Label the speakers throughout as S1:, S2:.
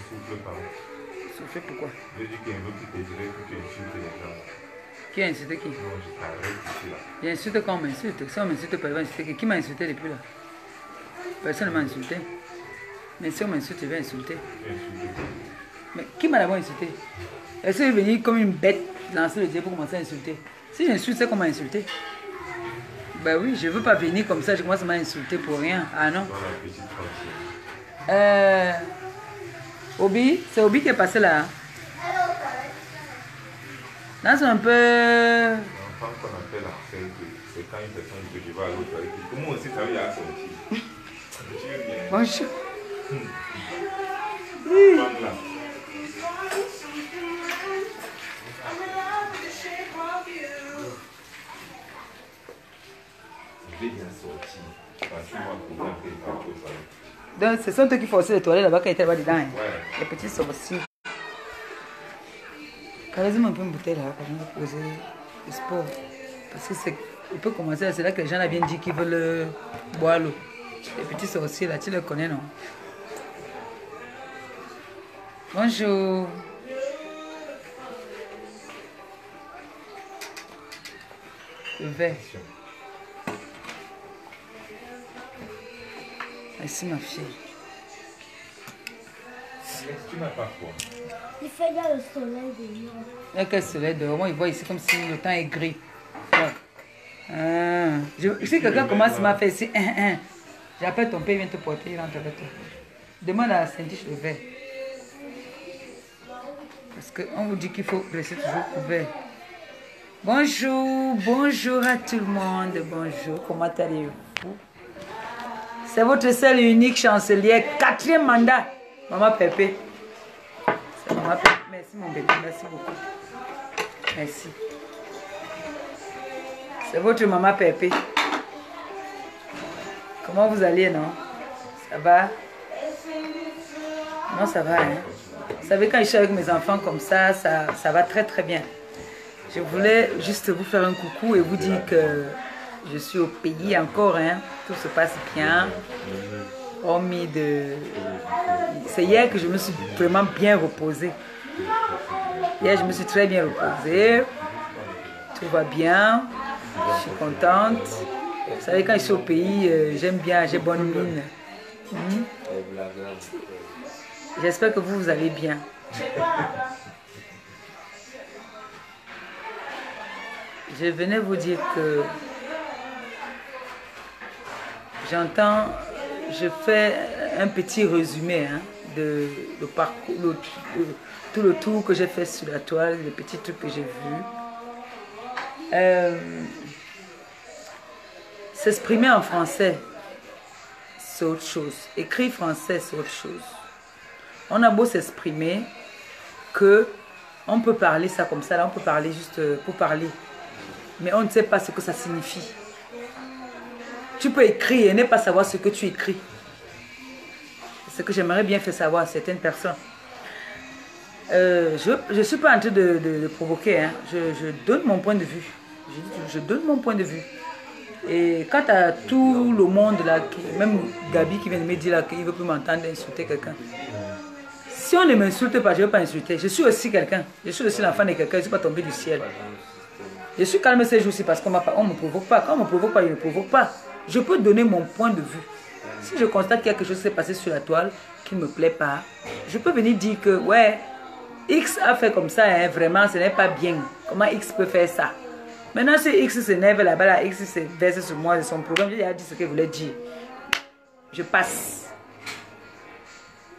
S1: souffle pas.
S2: Souffle pourquoi?
S1: Je dis qu'il y a un autre qui te dirait que tu insultes les gens.
S2: Qui a insulté qui?
S1: Non, je t'arrête ici là.
S2: J'ai insulté quand on m'insulte. Si on m'insulte pas, il va insulter qui? Qui m'a insulté depuis là? Personne ne m'a insulté. Mais si on m'insulte, je vais insulter.
S1: Tu insultes.
S2: Mais qui m'a d'abord insulté? Est-ce que je vais venir comme une bête lancer le dieu pour commencer à insulter? Si j'insulte, c'est qu'on m'a insulté. Ben oui, je ne veux pas venir comme ça, je commence à m'insulter pour rien. Ah non.
S1: Dans la petite France.
S2: Obi, c'est Obi qui est passé là. Là, c'est un peu...
S1: L'enfant qu'on appelle enceinte, c'est quand une personne dit que je vais à l'autre avec lui. Comment aussi ça lui a sorti?
S2: Bonjour.
S1: Femme là. Je vais bien sortir. Parce que moi, pour moi, je ne pas trop ça.
S2: Donc, ce sont eux qui forçaient les toilettes là-bas quand ils étaient là-bas dedans. Hein.
S1: Ouais.
S2: Les petits sorciers. Carrément un peu une bouteille là, quand je vais poser le sport. Parce que c'est... Il peut commencer, c'est là que les gens là viennent dire qu'ils veulent boire l'eau. Les petits sorciers là, tu les connais non? Bonjour. Le verre. Merci ma fille.
S1: Tu n'as pas froid.
S3: Il fait là le soleil dehors.
S2: Il y a quel soleil dehors? Moi, il voit ici comme si le temps est gris. Si quelqu'un commence à faire ici, j'appelle ton père, il vient te porter, il rentre avec toi. Demande à Cindy le verre. Parce qu'on vous dit qu'il faut rester toujours couvert. Bonjour, bonjour à tout le monde. Bonjour, comment allez-vous? C'est votre seule et unique chancelière, 4e mandat. Maman Pépé. C'est Maman Pépé. Merci mon bébé, merci beaucoup. Merci. C'est votre Maman Pépé. Comment vous allez, non? Ça va? Non, ça va, hein? Vous savez, quand je suis avec mes enfants comme ça, ça va très très bien. Je voulais juste vous faire un coucou et vous dire que je suis au pays encore, hein. Tout se passe bien. Hormis de... C'est hier que je me suis vraiment bien reposée. Hier, je me suis très bien reposée. Tout va bien. Je suis contente. Vous savez, quand je suis au pays, j'aime bien, j'ai bonne mine. J'espère que vous allez bien. Je venais vous dire que j'entends, je fais un petit résumé hein, de parcours, tout le tour que j'ai fait sur la toile, les petits trucs que j'ai vus. S'exprimer en français, c'est autre chose. Écrire français, c'est autre chose. On a beau s'exprimer que on peut parler ça comme ça, là, on peut parler juste pour parler. Mais on ne sait pas ce que ça signifie. Tu peux écrire et ne pas savoir ce que tu écris. C'est ce que j'aimerais bien faire savoir à certaines personnes. Je ne suis pas en train de provoquer. Hein. Je donne mon point de vue. Je donne mon point de vue. Et quant à tout le monde là, même Gabi qui vient de me dire qu'il ne veut plus m'entendre insulter quelqu'un. Si on ne m'insulte pas, je ne veux pas insulter. Je suis aussi quelqu'un. Je suis aussi l'enfant de quelqu'un. Je ne suis pas tombé du ciel. Je suis calme ces jours-ci parce qu'on ne me provoque pas. Quand on ne me provoque pas, je ne provoque pas. Je peux donner mon point de vue. Si je constate qu'il y a quelque chose qui s'est passé sur la toile qui ne me plaît pas, je peux venir dire que, ouais, X a fait comme ça, hein, vraiment, ce n'est pas bien. Comment X peut faire ça? Maintenant, si X s'énerve là-bas, là, X se verse sur moi, c'est son problème. J'ai déjà dit ce qu'il voulait dire. Je passe.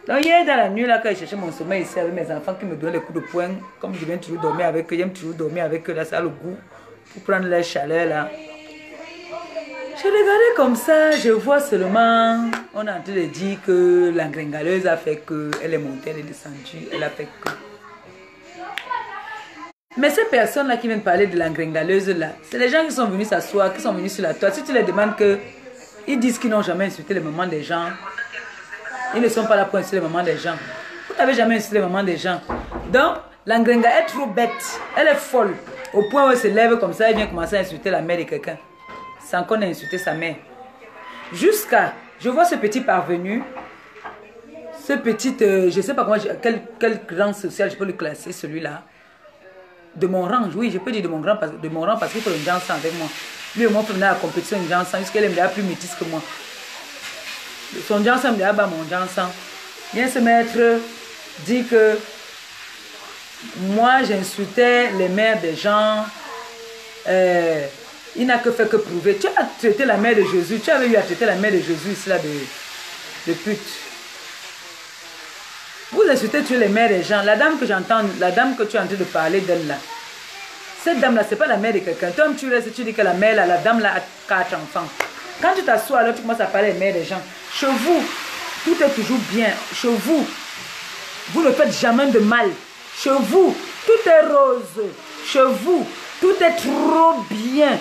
S2: Donc, hier, dans la nuit, là, quand je cherchais mon sommeil ici avec mes enfants qui me donnent les coups de poing, comme je viens toujours dormir avec eux, j'aime toujours dormir avec eux, là, ça a le goût pour prendre leur chaleur, là. Je regardais comme ça, je vois seulement, on est en train de dire que la gringaleuse a fait que, elle est montée, elle est descendue, elle a fait que. Mais ces personnes-là qui viennent parler de la gringaleuse, là, c'est les gens qui sont venus s'asseoir, qui sont venus sur la toile. Si tu les demandes que, ils disent qu'ils n'ont jamais insulté les mamans des gens. Ils ne sont pas là pour insulter les mamans des gens. Vous n'avez jamais insulté les mamans des gens. Donc, la gringa est trop bête. Elle est folle. Au point où elle se lève comme ça, elle vient commencer à insulter la mère de quelqu'un. Sans qu'on ait insulté sa mère. Jusqu'à, je vois ce petit parvenu ce petit, je ne sais pas comment, quel rang social je peux le classer, celui-là. De mon rang, oui, je peux dire de mon rang parce qu'il faut une danse avec moi. Lui et moi, on a la compétition une danse, puisqu'elle est plus métisse que moi. Son danse me dit, ah bah mon danse. Vient se mettre, dit que moi j'insultais les mères des gens. Il n'a que fait que prouver. Tu as traité la mère de Jésus, tu avais eu à traiter la mère de Jésus ici là de pute. Vous insultez les mères des gens. La dame que j'entends, la dame que tu es en train de parler d'elle là, cette dame là, c'est pas la mère de quelqu'un. Toi, tu restes, tu dis que la mère là, la dame là a 4 enfants. Quand tu t'assois là, tu commences à parler des mères des gens. Chez vous, tout est toujours bien. Chez vous, vous ne faites jamais de mal. Chez vous, tout est rose. Chez vous, tout est trop bien.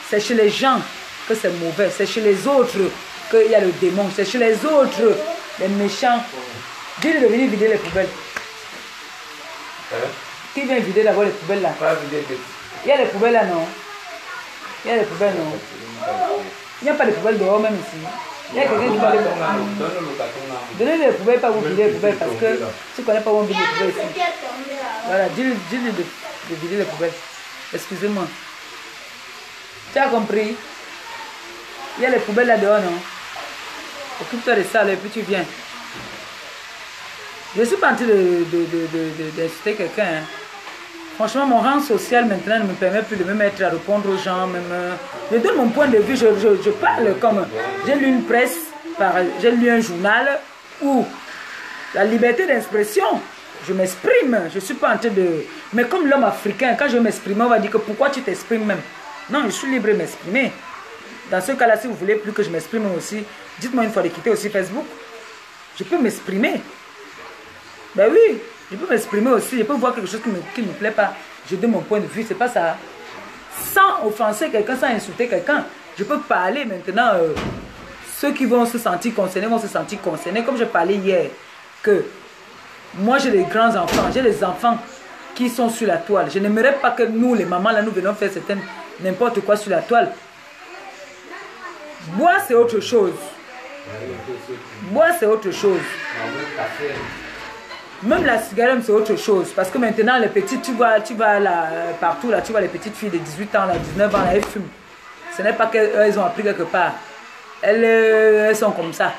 S2: C'est chez les gens que c'est mauvais. C'est chez les autres qu'il y a le démon. C'est chez les autres, les méchants. Dis-lui de venir vider les poubelles. Qui vient vider d'abord les poubelles là? Il y a les poubelles là, non? Il y a les poubelles, non? Il n'y a pas de poubelles dehors même ici. Il y a quelqu'un qui va les donner les poubelles, pas vous vider les poubelles parce que tu ne connais pas où on vide les poubelles ici. Voilà, dis-lui de vider les poubelles. Excusez-moi. Tu as compris? Il y a les poubelles là dehors, non? Occupe-toi de ça là, et puis tu viens. Je suis pas en train d'insulter quelqu'un. Hein. Franchement, mon rang social maintenant ne me permet plus de me mettre à répondre aux gens. Même, je donne mon point de vue, je parle comme... J'ai lu une presse, j'ai lu un journal où la liberté d'expression, je m'exprime. Je ne suis pas en train de... Mais comme l'homme africain, quand je m'exprime, on va dire que pourquoi tu t'exprimes même? Non, je suis libre de m'exprimer. Dans ce cas-là, si vous voulez plus que je m'exprime aussi, dites-moi une fois de quitter aussi Facebook. Je peux m'exprimer. Ben oui, je peux m'exprimer aussi, je peux voir quelque chose qui ne me plaît pas. Je donne mon point de vue, c'est pas ça. Sans offenser quelqu'un, sans insulter quelqu'un, je peux parler maintenant. Ceux qui vont se sentir concernés vont se sentir concernés. Comme je parlais hier, que moi j'ai des grands enfants, j'ai des enfants qui sont sur la toile. Je n'aimerais pas que nous, les mamans, là, nous venons faire n'importe quoi sur la toile. Boire, c'est autre chose. Boire, c'est autre chose. Même la cigarette, c'est autre chose. Parce que maintenant, les petites, tu vas là, partout, là, tu vois les petites filles de 18 ans, là, 19 ans, là, elles fument. Ce n'est pas qu'elles ont appris quelque part. Elles sont comme ça.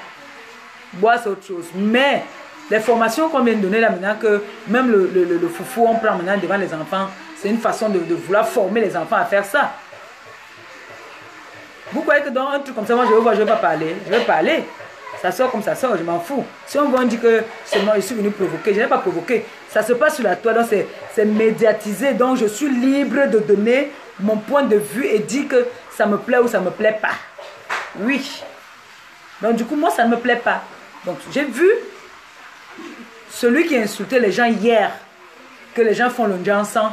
S2: Boire, c'est autre chose. Mais les formations qu'on vient de donner là maintenant, que même le foufou, on prend maintenant devant les enfants, c'est une façon de vouloir former les enfants à faire ça. Vous croyez que dans un truc comme ça, moi, je ne vais pas parler. Je vais parler. Ça sort comme ça sort, je m'en fous. Si on dit que c'est moi, je suis venu provoquer, je n'ai pas provoqué. Ça se passe sur la toile, donc c'est médiatisé. Donc je suis libre de donner mon point de vue et dire que ça me plaît ou ça ne me plaît pas. Oui. Donc du coup, moi, ça ne me plaît pas. Donc j'ai vu celui qui a insulté les gens hier, que les gens font le Njansan,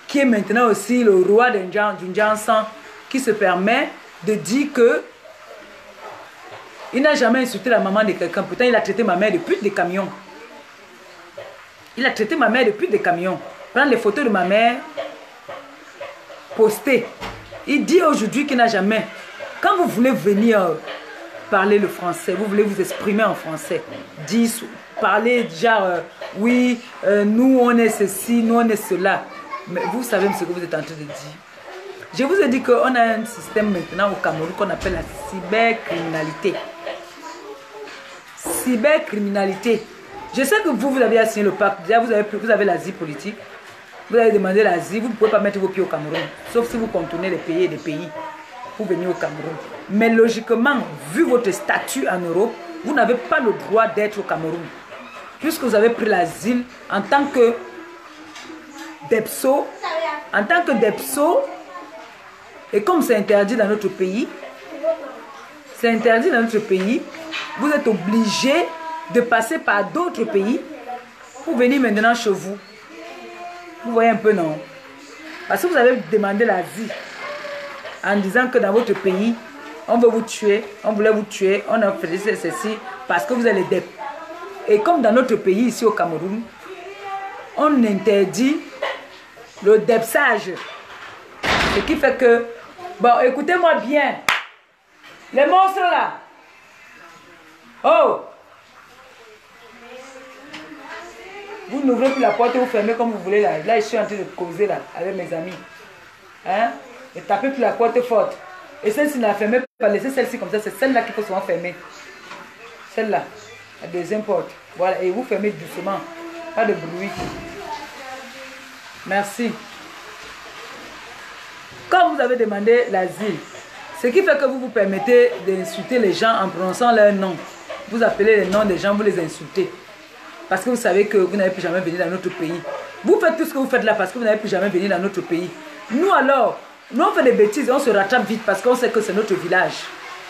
S2: qui est maintenant aussi le roi du Njansan, qui se permet de dire que il n'a jamais insulté la maman de quelqu'un. Pourtant, il a traité ma mère de pute des camions. Il a traité ma mère de pute des camions. Prendre les photos de ma mère, poster. Il dit aujourd'hui qu'il n'a jamais. Quand vous voulez venir parler le français, vous voulez vous exprimer en français, parler genre, oui, nous on est ceci, nous on est cela. Mais vous savez ce que vous êtes en train de dire. Je vous ai dit qu'on a un système maintenant au Cameroun qu'on appelle la cybercriminalité. Cybercriminalité. Je sais que vous avez signé le pacte. Déjà, vous avez l'asile politique. Vous avez demandé l'asile. Vous ne pouvez pas mettre vos pieds au Cameroun. Sauf si vous contournez les pays et des pays pour venir au Cameroun. Mais logiquement, vu votre statut en Europe, vous n'avez pas le droit d'être au Cameroun. Puisque vous avez pris l'asile en tant que DEPSO. En tant que DEPSO. Et comme c'est interdit dans notre pays, vous êtes obligé de passer par d'autres pays pour venir maintenant chez vous. Vous voyez un peu, non? Parce que vous avez demandé l'asile en disant que dans votre pays, on veut vous tuer, on voulait vous tuer, on a fait ceci parce que vous êtes les DEP. Et comme dans notre pays, ici au Cameroun, on interdit le DEPsage. Ce qui fait que, bon, écoutez-moi bien, les monstres là, oh, Vous n'ouvrez plus la porte et vous fermez comme vous voulez là. Là, je suis en train de causer là, avec mes amis. Hein? Ne tapez plus la porte forte. Et celle-ci ne la fermez pas, laissez celle-ci comme ça. C'est celle-là qu'il faut souvent fermer. Celle-là, la deuxième porte. Voilà, et vous fermez doucement. Pas de bruit. Merci. Comme vous avez demandé l'asile, ce qui fait que vous vous permettez d'insulter les gens en prononçant leur nom. Vous appelez les noms des gens, vous les insultez. Parce que vous savez que vous n'allez plus jamais venir dans notre pays. Vous faites tout ce que vous faites là parce que vous n'allez plus jamais venir dans notre pays. Nous alors, nous on fait des bêtises et on se rattrape vite parce qu'on sait que c'est notre village.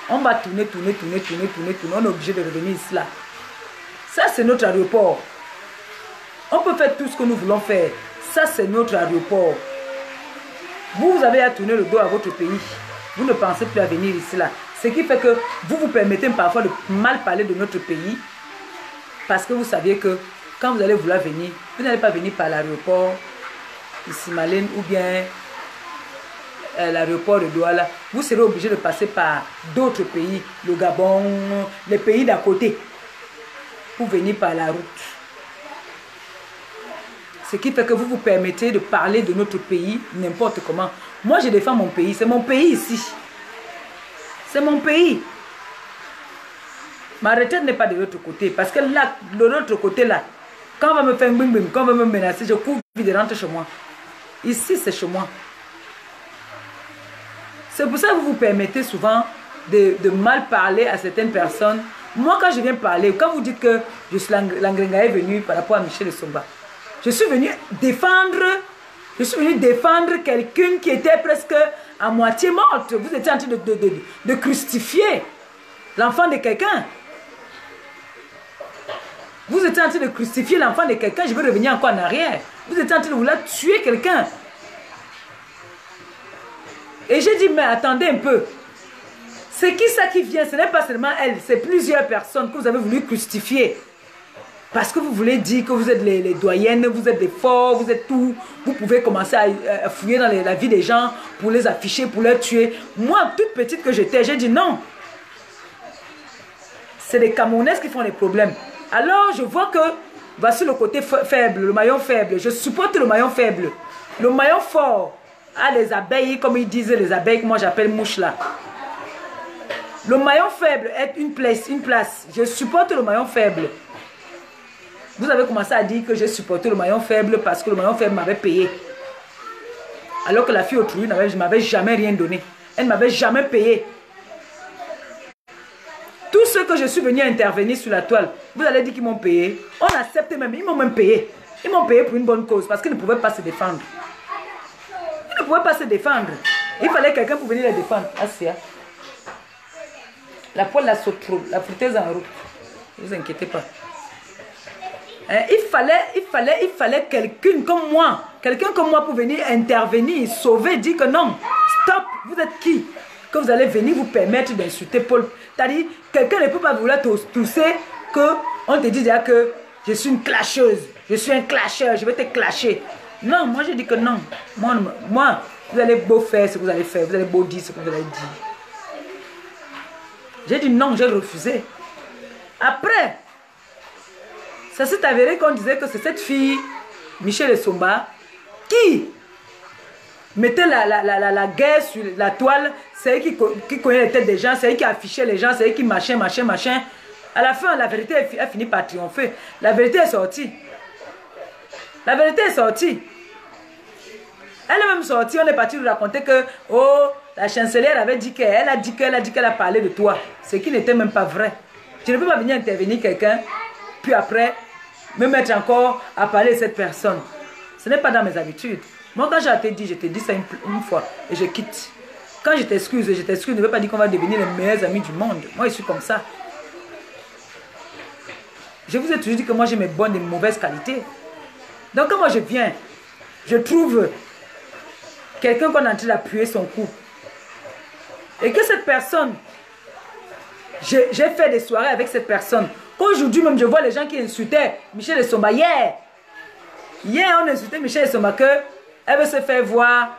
S2: On va tourner. On est obligé de revenir ici là. Ça c'est notre aéroport. On peut faire tout ce que nous voulons faire. Ça c'est notre aéroport. Vous avez à tourner le dos à votre pays. Vous ne pensez plus à venir ici là. Ce qui fait que vous vous permettez parfois de mal parler de notre pays. Parce que vous saviez que quand vous allez vouloir venir, vous n'allez pas venir par l'aéroport ici Malène ou bien l'aéroport de Douala. Vous serez obligé de passer par d'autres pays, le Gabon, les pays d'à côté, pour venir par la route. Ce qui fait que vous vous permettez de parler de notre pays n'importe comment. Moi, je défends mon pays. C'est mon pays ici. C'est mon pays. Ma retraite n'est pas de l'autre côté. Parce que là, de l'autre côté, là, quand on va me faire bim bim, quand on va me menacer, je cours vite et rentre chez moi. Ici, c'est chez moi. C'est pour ça que vous vous permettez souvent de mal parler à certaines personnes. Moi, quand je viens parler, quand vous dites que je suis Langrenga est venu par rapport à Michel Somba, je suis venu défendre quelqu'un qui était presque à moitié morte. Vous étiez en train de crucifier l'enfant de quelqu'un. Vous étiez en train de crucifier l'enfant de quelqu'un. Je vais revenir encore en arrière. Vous étiez en train de vouloir tuer quelqu'un. Et j'ai dit, mais attendez un peu. C'est qui ça qui vient? Ce n'est pas seulement elle, c'est plusieurs personnes que vous avez voulu crucifier. Parce que vous voulez dire que vous êtes les doyennes, vous êtes les forts, vous êtes tout. Vous pouvez commencer à fouiller dans la vie des gens pour les afficher, pour les tuer. Moi, toute petite que j'étais, j'ai dit non. C'est les Camerounaises qui font les problèmes. Alors, je vois que voici le côté faible, le maillon faible. Je supporte le maillon faible. Le maillon fort a les abeilles, comme ils disent les abeilles que moi j'appelle mouches là. Le maillon faible est une place. Je supporte le maillon faible. Vous avez commencé à dire que j'ai supporté le maillon faible parce que le maillon faible m'avait payé. Alors que la fille autrui ne m'avait jamais rien donné. Elle ne m'avait jamais payé. Tous ceux que je suis venu intervenir sur la toile, vous allez dire qu'ils m'ont payé. On accepte même, ils m'ont même payé. Ils m'ont payé pour une bonne cause parce qu'ils ne pouvaient pas se défendre. Ils ne pouvaient pas se défendre. Il fallait quelqu'un pour venir les défendre. Asia. La poêle la saute trop, la friteuse en route. Ne vous inquiétez pas. Hein, il fallait quelqu'un comme moi. Quelqu'un comme moi pour venir intervenir, sauver, dire que non. Stop, vous êtes qui? Que vous allez venir vous permettre d'insulter Paul. C'est-à-dire, quelqu'un ne peut pas vouloir tousser qu'on te dit déjà que je suis une clasheuse. Je suis un clasheur, je vais te clasher. Non, moi je dis que non. Moi, vous allez beau faire ce que vous allez faire. Vous allez beau dire ce que vous allez dire. J'ai dit non, j'ai refusé. Après, ça s'est avéré qu'on disait que c'est cette fille, Michel Somba, qui mettait la guerre sur la toile. C'est elle qui connaît les têtes des gens, c'est elle qui affichait les gens, c'est elle qui machin. À la fin, la vérité a fini par triompher. La vérité est sortie. La vérité est sortie. Elle est même sortie, on est parti nous raconter que, oh, la chancelière avait dit qu'elle a dit qu'elle a parlé de toi. Ce qui n'était même pas vrai. Je ne peux pas venir intervenir quelqu'un, puis après, me mettre encore à parler de cette personne. Ce n'est pas dans mes habitudes. Moi, quand je te dis ça une fois, et je quitte. Quand je t'excuse, ne veut pas dire qu'on va devenir les meilleurs amis du monde. Moi, je suis comme ça. Je vous ai toujours dit que moi, j'ai mes bonnes et mauvaises qualités. Donc, quand moi je viens, je trouve quelqu'un qu'on est en train d'appuyer son coup. Et que cette personne, j'ai fait des soirées avec cette personne. Qu'aujourd'hui même, je vois les gens qui insultaient Michel Somba. Hier, on insultait Michel Somba qu'elle veut se faire voir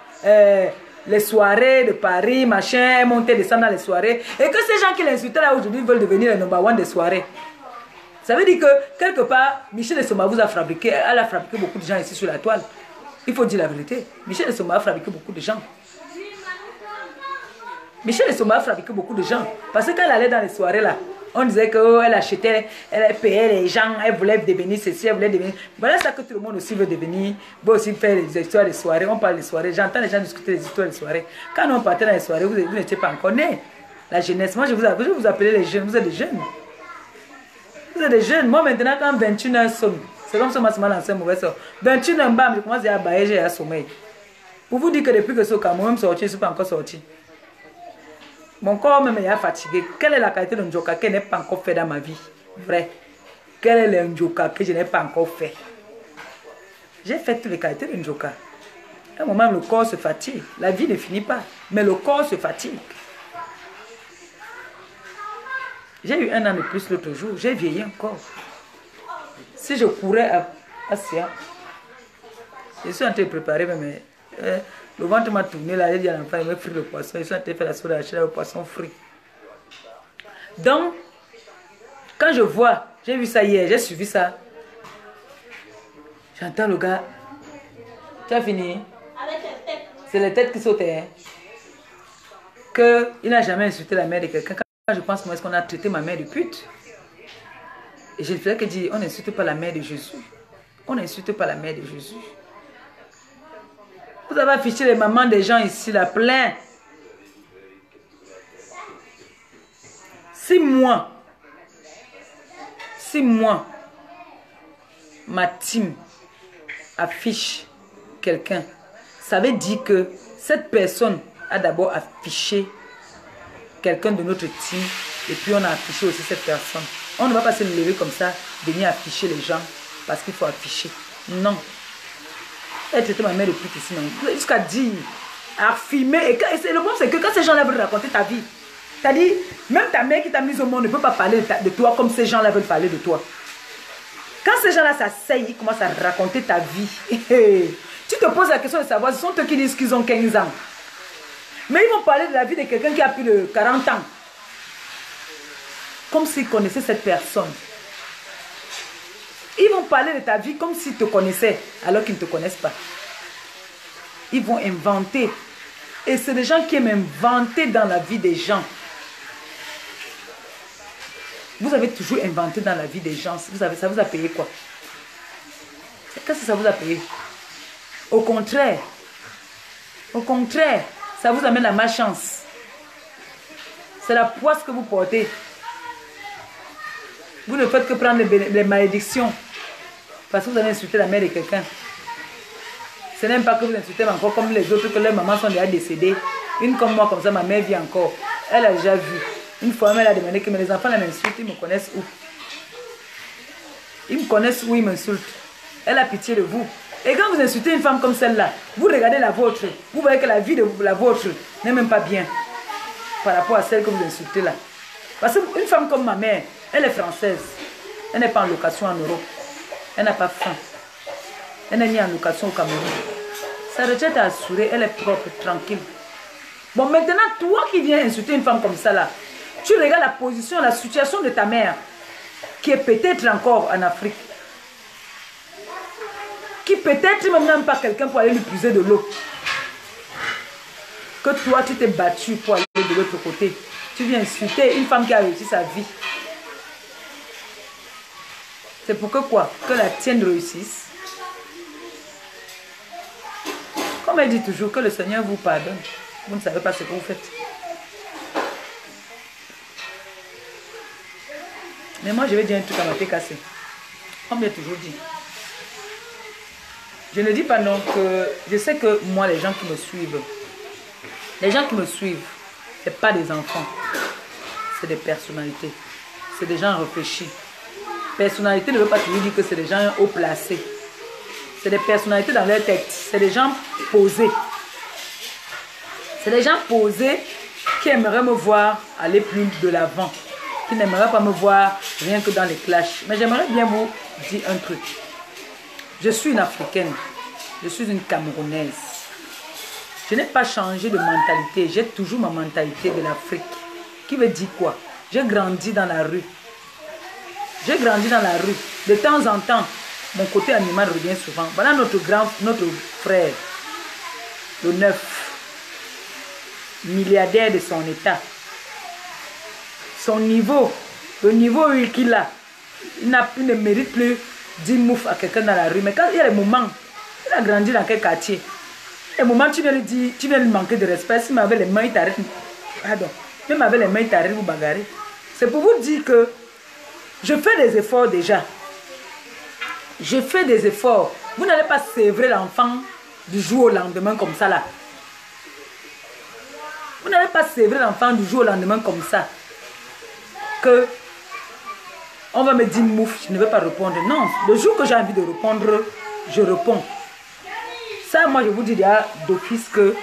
S2: les soirées de Paris, machin, monter, descendre dans les soirées. Et que ces gens qui l'insultaient là aujourd'hui veulent devenir le number one des soirées. Ça veut dire que, quelque part, Michel Soma vous a fabriqué, elle a fabriqué beaucoup de gens ici sur la toile. Il faut dire la vérité. Michel Soma a fabriqué beaucoup de gens. Michel Soma a fabriqué beaucoup de gens. Parce que quand elle allait dans les soirées là, on disait qu'elle achetait, elle payait les gens, elle voulait devenir ceci, elle voulait devenir... Voilà ça que tout le monde aussi veut devenir. Veut aussi faire les histoires de soirées. On parle des soirées. J'entends les gens discuter des histoires de soirées. Quand on partait dans les soirées, vous n'étiez pas encore nés. La jeunesse. Moi, je vous appelais les jeunes. Vous êtes des jeunes. Vous êtes des jeunes. Moi, maintenant, quand 21h sonne, c'est comme ça que je lancé un mauvais sort. 21h, bam, je commence à bailler, j'ai un sommeil. Pour vous dire que depuis que ce Cameroun même sorti, je ne suis pas encore sorti. Mon corps même est fatigué. Quelle est la qualité de Njoka que je n'ai pas encore fait dans ma vie? Vrai. Quel est le Njoka que je n'ai pas encore fait? J'ai fait toutes les qualités de Njoka. À un moment, le corps se fatigue. La vie ne finit pas. Mais le corps se fatigue. J'ai eu 1 an de plus l'autre jour. J'ai vieilli encore. Si je courais à Sia, je suis en train de préparer, mais le ventre m'a tourné là. J'ai dit à l'enfant, il m'a frit le poisson. Je suis en train de faire la sauce d'arachide au poisson frit. Donc, quand je vois, j'ai vu ça hier, j'ai suivi ça. J'entends le gars. Tu as fini? C'est les têtes qui sautaient. Qu'il n'a jamais insulté la mère de quelqu'un. Quand je pense, moi, est-ce qu'on a traité ma mère de pute? Et je ne faisais que dire, on n'insulte pas la mère de Jésus. On n'insulte pas la mère de Jésus. Vous avez affiché les mamans des gens ici, là, plein. 6 mois, ma team affiche quelqu'un. Ça veut dire que cette personne a d'abord affiché quelqu'un de notre team et puis on a affiché aussi cette personne. On ne va pas se lever comme ça, venir afficher les gens parce qu'il faut afficher. Non. Elle traitait ma mère de pute ici, non. Jusqu'à dire, à filmer. Et le problème, c'est que quand ces gens-là veulent raconter ta vie, c'est-à-dire, même ta mère qui t'a mise au monde ne peut pas parler de toi comme ces gens-là veulent parler de toi. Quand ces gens-là s'asseyent, ils commencent à raconter ta vie. Tu te poses la question de savoir, ce sont eux qui disent qu'ils ont 15 ans. Mais ils vont parler de la vie de quelqu'un qui a plus de 40 ans. Comme s'ils connaissaient cette personne. Ils vont parler de ta vie comme s'ils te connaissaient, alors qu'ils ne te connaissent pas. Ils vont inventer. Et c'est des gens qui aiment inventer dans la vie des gens. Vous avez toujours inventé dans la vie des gens. Ça vous a payé quoi? Qu'est-ce que ça vous a payé? Au contraire, ça vous amène la malchance. C'est la poisse que vous portez. Vous ne faites que prendre les malédictions. Parce que vous avez insulté la mère de quelqu'un. Ce n'est même pas que vous insultez encore comme les autres, que leurs mamans sont déjà décédées. Une comme moi, comme ça, ma mère vit encore. Elle a déjà vu. Une fois, elle a demandé que les enfants m'insultent, ils me connaissent où? Ils me connaissent où ils m'insultent. Elle a pitié de vous. Et quand vous insultez une femme comme celle-là, vous regardez la vôtre. Vous voyez que la vie de la vôtre n'est même pas bien par rapport à celle que vous insultez là. Parce qu'une femme comme ma mère, elle est française. Elle n'est pas en location en Europe. Elle n'a pas faim. Elle n'est ni en location au Cameroun. Sa retraite est assurée, elle est propre, tranquille. Bon, maintenant, toi qui viens insulter une femme comme ça là, tu regardes la position, la situation de ta mère, qui est peut-être encore en Afrique. Qui peut-être même pas quelqu'un pour aller lui puiser de l'eau. Que toi, tu t'es battu pour aller de l'autre côté. Tu viens insulter une femme qui a réussi sa vie. C'est pour que quoi? Que la tienne réussisse. Comme elle dit toujours, que le Seigneur vous pardonne. Vous ne savez pas ce que vous faites. Mais moi, je vais dire un truc à ma tête cassée. Comme j'ai toujours dit. Je ne dis pas non que... Je sais que moi, les gens qui me suivent, ce n'est pas des enfants. C'est des personnalités. C'est des gens réfléchis. Personnalité ne veut pas toujours dire que c'est des gens haut placés. C'est des personnalités dans leur tête. C'est des gens posés. C'est des gens posés qui aimeraient me voir aller plus de l'avant. Qui n'aimeraient pas me voir rien que dans les clashs. Mais j'aimerais bien vous dire un truc. Je suis une Africaine. Je suis une Camerounaise. Je n'ai pas changé de mentalité. J'ai toujours ma mentalité de l'Afrique. Qui veut dire quoi? J'ai grandi dans la rue. J'ai grandi dans la rue. De temps en temps, mon côté animal revient souvent. Voilà notre frère, le 9, milliardaire de son état. Son niveau, le niveau qu'il a, il ne mérite plus 10 moufs à quelqu'un dans la rue. Mais quand il y a des moments, il a grandi dans quel quartier? Les moments tu viens lui dire, tu viens lui manquer de respect. Si m'avait les mains, il t'arrête. Pardon. Même avec les mains, il t'arrête vous bagarrer. C'est pour vous dire que je fais des efforts déjà. Je fais des efforts. Vous n'allez pas sévrer l'enfant du jour au lendemain comme ça là. Vous n'allez pas sévrer l'enfant du jour au lendemain comme ça. Que on va me dire mouf, je ne vais pas répondre. Non, le jour que j'ai envie de répondre, je réponds. Ça, moi, je vous dis déjà d'office que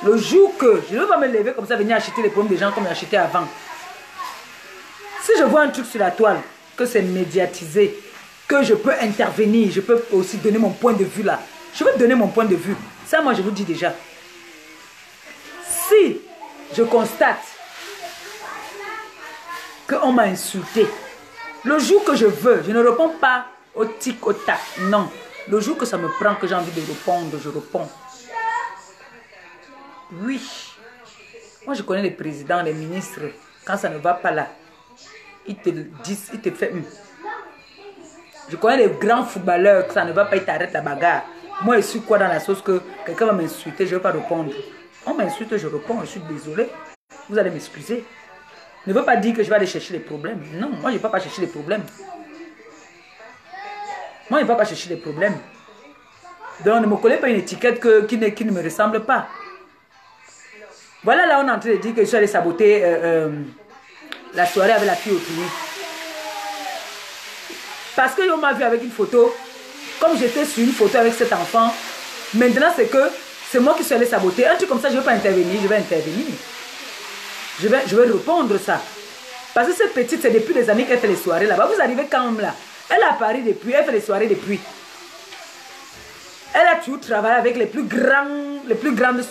S2: le jour que je ne vais pas me lever comme ça, venir acheter les pommes des gens comme j'ai acheté avant. Si je vois un truc sur la toile, que c'est médiatisé, que je peux intervenir, je peux aussi donner mon point de vue là. Je vais donner mon point de vue. Ça, moi, je vous dis déjà. Si je constate qu'on m'a insulté, le jour que je veux, je ne réponds pas au tic, au tac. Non. Le jour que ça me prend, que j'ai envie de répondre, je réponds. Oui. Moi, je connais les présidents, les ministres. Quand ça ne va pas là, ils te disent, ils te font... Je connais les grands footballeurs, que ça ne va pas, ils t'arrêtent la bagarre. Moi, je suis quoi dans la sauce que quelqu'un va m'insulter, je ne vais pas répondre. On m'insulte, je réponds, je suis désolé. Vous allez m'excuser. Ne veut pas dire que je vais aller chercher les problèmes. Non, moi, je ne vais pas chercher les problèmes. Moi, je ne vais pas chercher les problèmes. Donc, ne me collez pas une étiquette qui ne me ressemble pas. Voilà, là, on est en train de dire que je suis allé saboter la soirée avec la fille autrui. Parce qu'on m'a vu avec une photo. Comme j'étais sur une photo avec cet enfant, maintenant, c'est que c'est moi qui suis allé saboter. Un truc comme ça, je ne vais pas intervenir. Je vais intervenir. Je vais répondre ça. Parce que cette petite, c'est depuis des années qu'elle fait les soirées là-bas. Vous arrivez quand même là. Elle a Paris depuis, elle fait les soirées depuis. Elle a toujours travaillé avec les plus grandes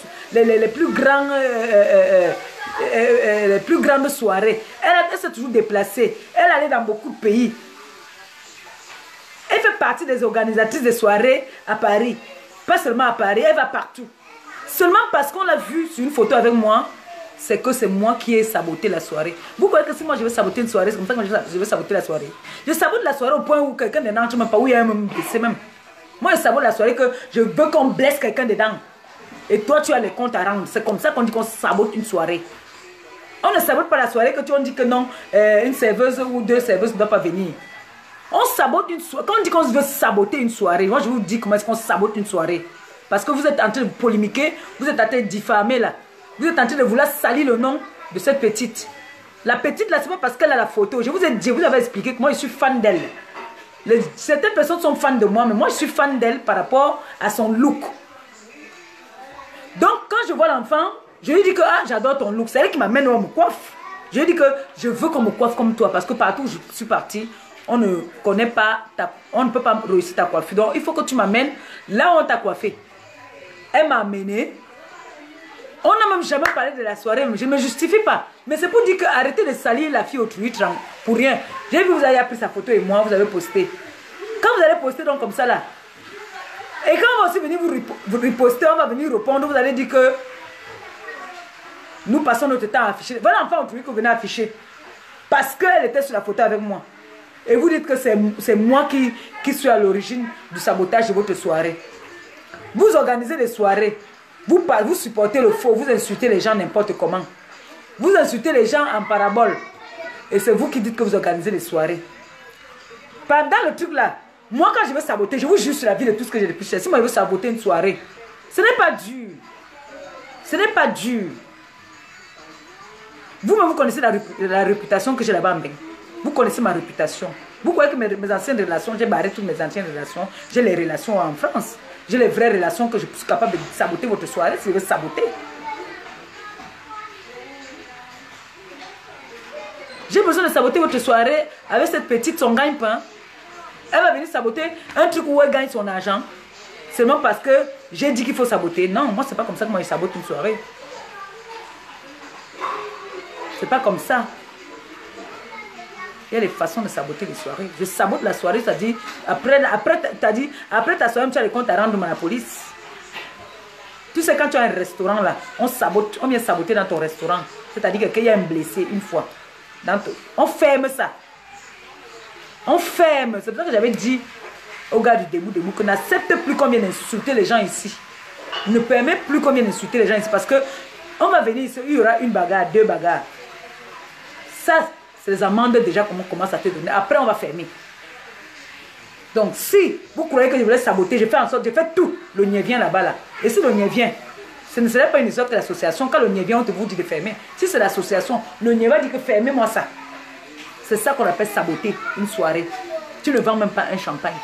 S2: soirées. Elle s'est toujours déplacée. Elle allait dans beaucoup de pays. Elle fait partie des organisatrices de soirées à Paris. Pas seulement à Paris, elle va partout. Seulement parce qu'on l'a vue sur une photo avec moi, c'est que c'est moi qui ai saboté la soirée. Vous croyez que si moi je vais saboter une soirée, c'est comme ça que je vais saboter la soirée. Je sabote la soirée au point où quelqu'un n'entre même pas, où il y a même blessé même. Moi je sabote la soirée que je veux qu'on blesse quelqu'un dedans. Et toi tu as les comptes à rendre. C'est comme ça qu'on dit qu'on sabote une soirée. On ne sabote pas la soirée que on dit que non, une serveuse ou deux serveuses ne doivent pas venir. On sabote une soirée. Quand on dit qu'on veut saboter une soirée, moi je vous dis comment est-ce qu'on sabote une soirée. Parce que vous êtes en train de polémiquer, vous êtes en train de diffamer là. Vous êtes en train de vouloir salir le nom de cette petite. La petite là, c'est pas parce qu'elle a la photo. Je vous avais expliqué que moi je suis fan d'elle. Certaines personnes sont fans de moi, mais moi je suis fan d'elle par rapport à son look. Donc quand je vois l'enfant, je lui dis que ah, j'adore ton look. C'est elle qui m'amène, on me coiffe. Je lui dis que je veux qu'on me coiffe comme toi. Parce que partout où je suis partie, on ne connaît pas, on ne peut pas réussir ta coiffure. Donc il faut que tu m'amènes là où on t'a coiffé. Elle m'a amené. On n'a même jamais parlé de la soirée, je ne me justifie pas. Mais c'est pour dire que arrêtez de salir la fille autrui pour rien. J'ai vu que vous avez pris sa photo et moi, vous avez posté. Quand vous allez poster donc comme ça là, et quand on va aussi venir vous riposter, on va venir répondre, vous allez dire que nous passons notre temps à afficher. Voilà l'enfant autrui que vous venez afficher. Parce qu'elle était sur la photo avec moi. Et vous dites que c'est moi qui suis à l'origine du sabotage de votre soirée. Vous organisez des soirées. Vous supportez le faux, vous insultez les gens n'importe comment. Vous insultez les gens en parabole. Et c'est vous qui dites que vous organisez les soirées. Pendant le truc là, moi quand je veux saboter, je vous jure sur la vie de tout ce que j'ai depuis cher. Si moi je veux saboter une soirée, ce n'est pas dur. Ce n'est pas dur. Vous-même vous connaissez la réputation que j'ai là-bas en Beng. Vous connaissez ma réputation. Vous croyez que mes anciennes relations, j'ai barré toutes mes anciennes relations. J'ai les relations en France. J'ai les vraies relations que je suis capable de saboter votre soirée si je veux saboter. J'ai besoin de saboter votre soirée avec cette petite, son gagne-pain. Elle va venir saboter un truc où elle gagne son argent. Seulement parce que j'ai dit qu'il faut saboter. Non, moi, c'est pas comme ça que moi, je sabote une soirée. C'est pas comme ça. y a des façons de saboter les soirées. Je sabote la soirée, c'est-à-dire, après ta soirée, tu as les comptes à rendre à la police. Tu sais, quand tu as un restaurant là, on vient saboter dans ton restaurant. C'est-à-dire qu'il y a un blessé une fois. On ferme ça. On ferme. C'est pour ça que j'avais dit au gars du debout qu'on n'accepte plus qu'on vienne insulter les gens ici. Ne permet plus qu'on vienne insulter les gens ici. Parce que on va venir ici, il y aura une bagarre, 2 bagarres. Ça, c'est les amendes déjà qu'on commence à te donner. Après, on va fermer. Donc, si vous croyez que je voulais saboter, je fais en sorte, je fais tout. Le nez vient là-bas, là. Et si le nez vient, ce ne serait pas une histoire de l'association. Quand le nez vient, on te vous dit de fermer. Si c'est l'association, le nez va dire que fermez-moi ça. C'est ça qu'on appelle saboter une soirée. Tu ne vends même pas un champagne.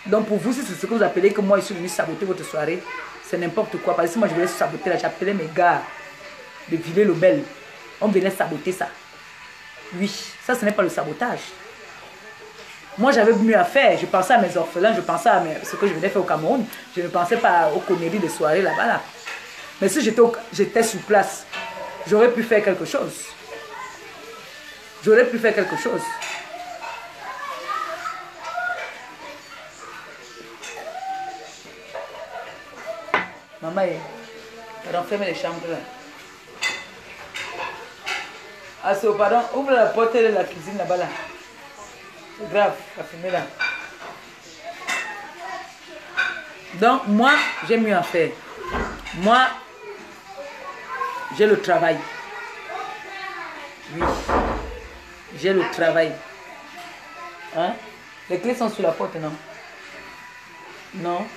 S2: Donc, pour vous, si c'est ce que vous appelez que moi, je suis venu saboter votre soirée, c'est n'importe quoi. Parce que si moi, je voulais saboter là, j'appelais mes gars de Villers-le-Bel. On venait saboter ça. Oui, ça, ce n'est pas le sabotage. Moi, j'avais mieux à faire. Je pensais à mes orphelins, je pensais à ce que je venais faire au Cameroun. Je ne pensais pas aux conneries de soirée là-bas. Là. Mais si j'étais sur place, j'aurais pu faire quelque chose. J'aurais pu faire quelque chose. Maman, renferme les chambres là. Ah, c'est pardon, ouvre la porte de la cuisine là-bas là. C'est grave, la fumée là. Donc, moi, j'ai mieux à faire. Moi, j'ai le travail. Oui. J'ai le travail. Hein? Les clés sont sur la porte, non? Non.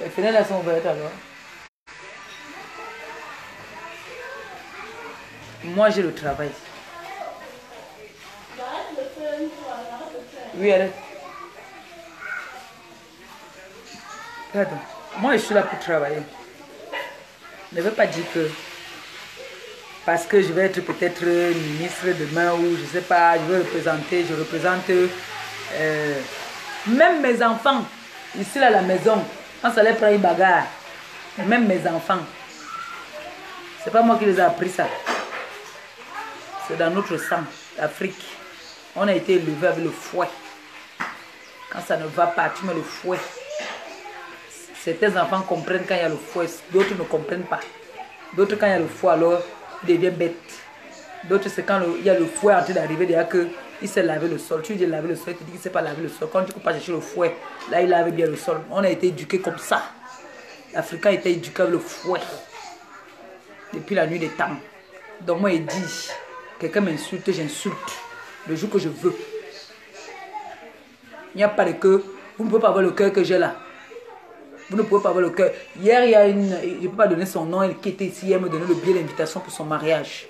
S2: Les fenêtres là sont ouvertes alors. Moi, j'ai le travail. Oui, arrête. Pardon. Moi, je suis là pour travailler. Ne veut pas dire que parce que je vais être peut-être ministre demain ou je ne sais pas, je représente même mes enfants ici là, à la maison. Quand ça les prend une bagarre, même mes enfants, c'est pas moi qui les ai appris ça. C'est dans notre sang, l'Afrique. On a été élevé avec le fouet. Quand ça ne va pas, tu mets le fouet. Certains enfants comprennent quand il y a le fouet, d'autres ne comprennent pas. D'autres, quand il y a le fouet, alors, ils deviennent bêtes. D'autres, c'est quand il y a le fouet en train d'arriver, déjà qu'il s'est lavé le sol. Tu lui dis laver le sol, il te dit qu'il ne sait pas laver le sol. Quand tu ne peux pas chercher le fouet, là, il lave bien le sol. On a été éduqués comme ça. L'Africain était éduqué avec le fouet. Depuis la nuit des temps. Donc, moi, il dit, quelqu'un m'insulte, j'insulte. Le jour que je veux. Il n'y a pas de cœur. Vous ne pouvez pas avoir le cœur que j'ai là. Vous ne pouvez pas avoir le cœur. Hier, il y a une... Je ne peux pas donner son nom. Elle qui était ici, elle me donnait le billet d'invitation pour son mariage.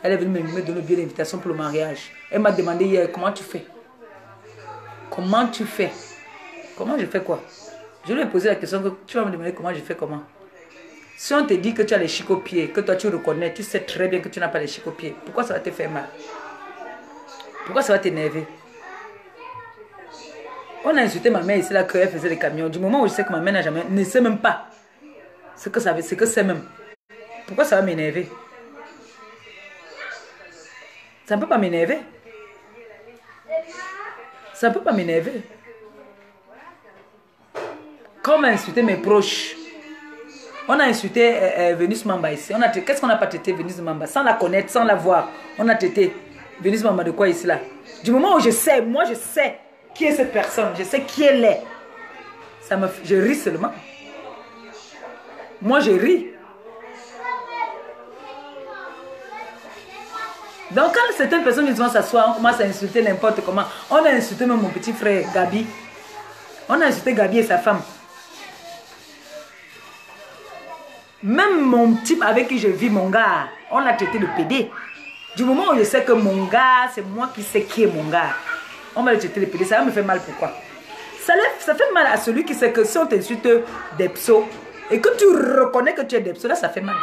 S2: Elle est venue me donner le billet d'invitation pour le mariage. Elle m'a demandé hier, comment tu fais? Comment tu fais? Comment je fais quoi? Je lui ai posé la question, que tu vas me demander comment je fais comment? Si on te dit que tu as les chicopieds, que toi tu reconnais, tu sais très bien que tu n'as pas les chicopieds. Pourquoi ça va te faire mal? Pourquoi ça va t'énerver? On a insulté ma mère ici là qu'elle faisait les camions. Du moment où je sais que ma mère ne sait même pas ce que ça veut, ce que c'est même. Pourquoi ça va m'énerver? Ça ne peut pas m'énerver. Ça ne peut pas m'énerver. Quand on a insulté mes proches, on a insulté Vénus Mamba ici. Qu'est-ce qu'on n'a pas traité Vénus Mamba? Sans la connaître, sans la voir. On a traité Vénus Mamba de quoi ici là? Du moment où je sais, moi je sais qui est cette personne, je sais qui elle est. Je ris seulement. Moi je ris. Donc quand certaines personnes vont s'asseoir, on commence à insulter n'importe comment. On a insulté même mon petit frère Gabi. On a insulté Gabi et sa femme. Même mon type avec qui je vis, mon gars, on l'a traité de PD. Du moment où je sais que mon gars, c'est moi qui sais qui est mon gars, on va le traiter de PD. Ça va me faire mal, pourquoi? Ça fait mal à celui qui sait que si on t'insulte des psauds et que tu reconnais que tu es des psauds, là ça fait mal.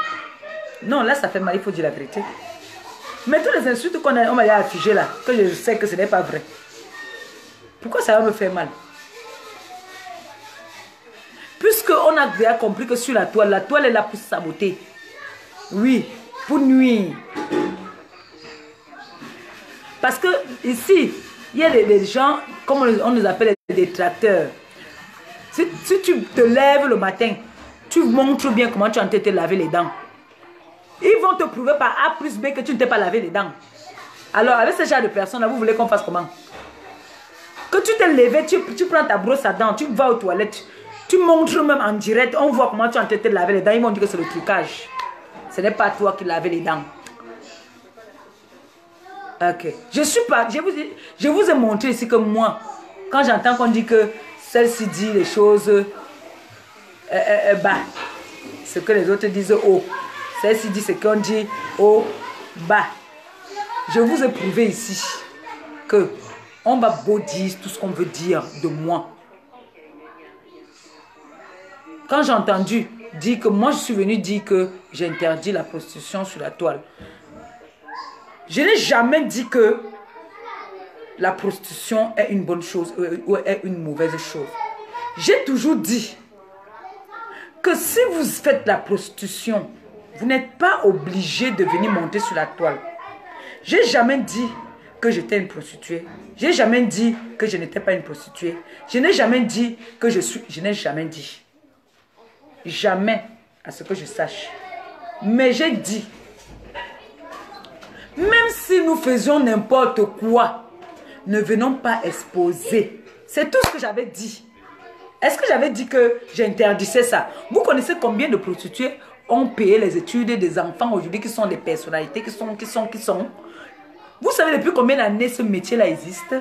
S2: Non, là ça fait mal, il faut dire la vérité. Mais tous les insultes qu'on m'a affigées là, que je sais que ce n'est pas vrai, pourquoi ça va me faire mal? Puisqu'on a déjà compris que sur la toile est là pour saboter. Oui, pour nuire. Parce que ici, il y a des gens, comme on nous appelle des détracteurs. Si tu te lèves le matin, tu montres bien comment tu as été laver les dents. Ils vont te prouver par A plus B que tu ne t'es pas lavé les dents. Alors, avec ce genre de personnes-là, vous voulez qu'on fasse comment? Que tu t'es levé, tu prends ta brosse à dents, tu vas aux toilettes, tu montres même en direct, on voit comment tu as été laver les dents. Ils vont dire que c'est le trucage. Ce n'est pas toi qui lavais les dents. Ok. Je vous ai montré ici que moi, quand j'entends qu'on dit que celle-ci dit les choses bas, ce que les autres disent haut. Celle-ci dit ce qu'on dit haut, bas. Je vous ai prouvé ici que on va beau dire tout ce qu'on veut dire de moi. Quand j'ai entendu dire que moi je suis venu dire que j'interdis la prostitution sur la toile, je n'ai jamais dit que la prostitution est une bonne chose ou est une mauvaise chose. J'ai toujours dit que si vous faites la prostitution, vous n'êtes pas obligé de venir monter sur la toile. J'ai jamais dit que j'étais une prostituée. J'ai jamais dit que je n'étais pas une prostituée. Je n'ai jamais dit que je suis... Je n'ai jamais dit. Jamais, à ce que je sache. Mais j'ai dit, même si nous faisions n'importe quoi, ne venons pas exposer. C'est tout ce que j'avais dit. Est-ce que j'avais dit que j'interdisais ça? Vous connaissez combien de prostituées ont payé les études des enfants aujourd'hui qui sont des personnalités, qui sont... Vous savez depuis combien d'années ce métier-là existe?